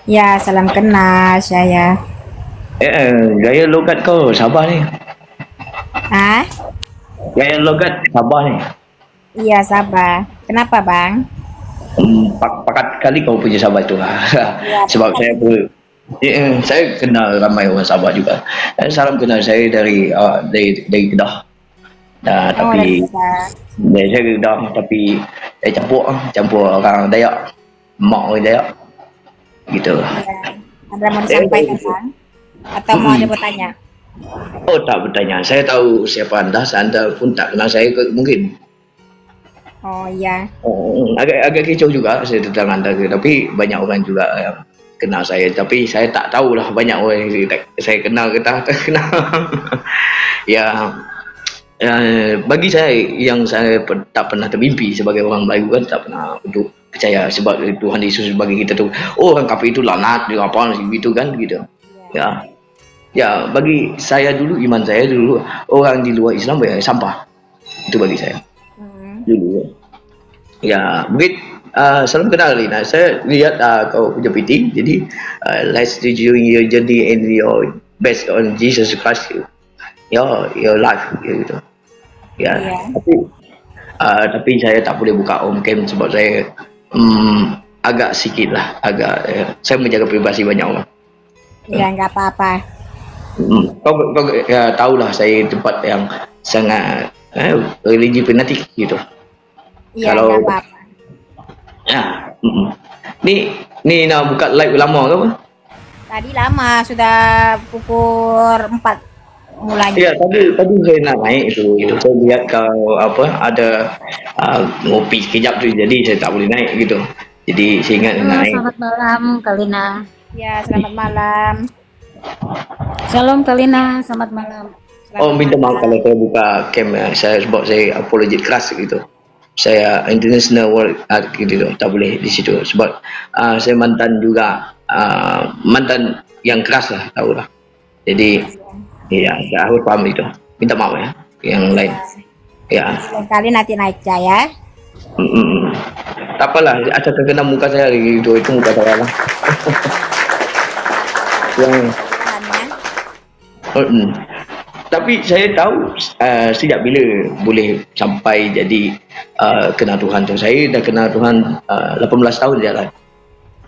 Ya, salam kenal saya. Gaya logat kau Sabah ni. Ah? Gaya logat Sabah ni. Iya, Sabah. Kenapa, Bang? Pakat kali kau punya Sabah tu lah. Ya, Sebab saya pun saya kenal ramai orang Sabah juga. Salam kenal saya dari Kedah. Tapi dari saya Kedah tapi saya campur orang Dayak, mak orang Dayak, gitu. Ya. Ada mau disampaikan, Bang? Atau mau ada bertanya? Oh, tak bertanya. Saya tahu siapa anda. Anda pun tak kenal saya mungkin. Oh iya. Agak kicau juga saya tentang anda, tapi banyak orang juga yang kenal saya. Tapi saya tak tahulah banyak orang yang saya kenal ke tak kenal. Ya, bagi saya yang saya tak pernah termimpi sebagai orang Melayu kan, tak pernah untuk percaya sebab Tuhan Yesus bagi kita tu, oh orang kafir itu laknat dia apa gitu kan gitu. Ya, bagi saya dulu, iman saya dulu, orang di luar Islam ya sampah. Itu bagi saya. Dulu. Ya, mungkin salam kenal Lina. Saya lihat kau punya PT, jadi let's do your journey and your best on Jesus Christ. Your life gitu. Ya, tapi saya tak boleh buka home cam sebab saya agak sikit lah, saya menjaga privasi banyak orang. Ya, nggak apa-apa. Kau ya, tahulah saya tempat yang sangat religi fanatik gitu. Iya, Kalau nggak apa-apa. ya, ni nak buka live lama ke apa? Tadi lama, sudah pukul 4 mulanya. Ya, tadi saya nak naik itu. Saya lihat kau ada ngopi sekejap tu, jadi saya tak boleh naik gitu. Jadi saya ingat nak naik. Selamat malam, Kalina. Ya, selamat malam. Shalom, Kalina. Selamat malam. Minta maaf kalau saya buka cam saya sebab saya apology keras gitu. Saya international world art gitu, tak boleh di situ sebab saya mantan juga, mantan yang keras lah, tahu lah. Jadi ya, saya harus paham itu. Minta maaf ya, yang lain. Ya. Lain kali nanti naik ya. Tak apalah, asal terkena muka saya gitu, itu muka saya lah. Tapi saya tahu sejak bila boleh sampai jadi kenal Tuhan tu. Saya dah kenal Tuhan 18 tahun jalan.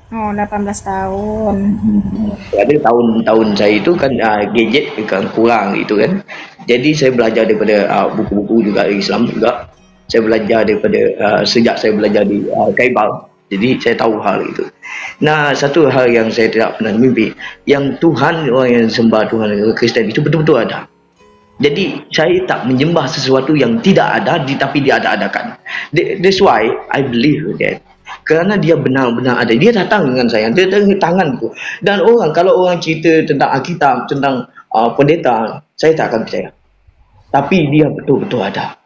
Oh, 18 tahun. Ada tahun-tahun saya itu kan gadget kan kurang gitu kan. Jadi saya belajar daripada buku-buku juga Islam juga. Saya belajar daripada sejak saya belajar di Kaibal. Jadi saya tahu hal itu. Nah, satu hal yang saya tidak pernah mimpi, yang Tuhan, orang yang sembah Tuhan Kristen itu betul-betul ada. Jadi saya tak menyembah sesuatu yang tidak ada tapi diada-adakan. That's why I believe that. Kerana dia benar-benar ada. Dia datang dengan saya, dia datang dengan tanganku. Dan kalau orang cerita tentang Alkitab, tentang pendeta, saya tak akan percaya. Tapi dia betul-betul ada.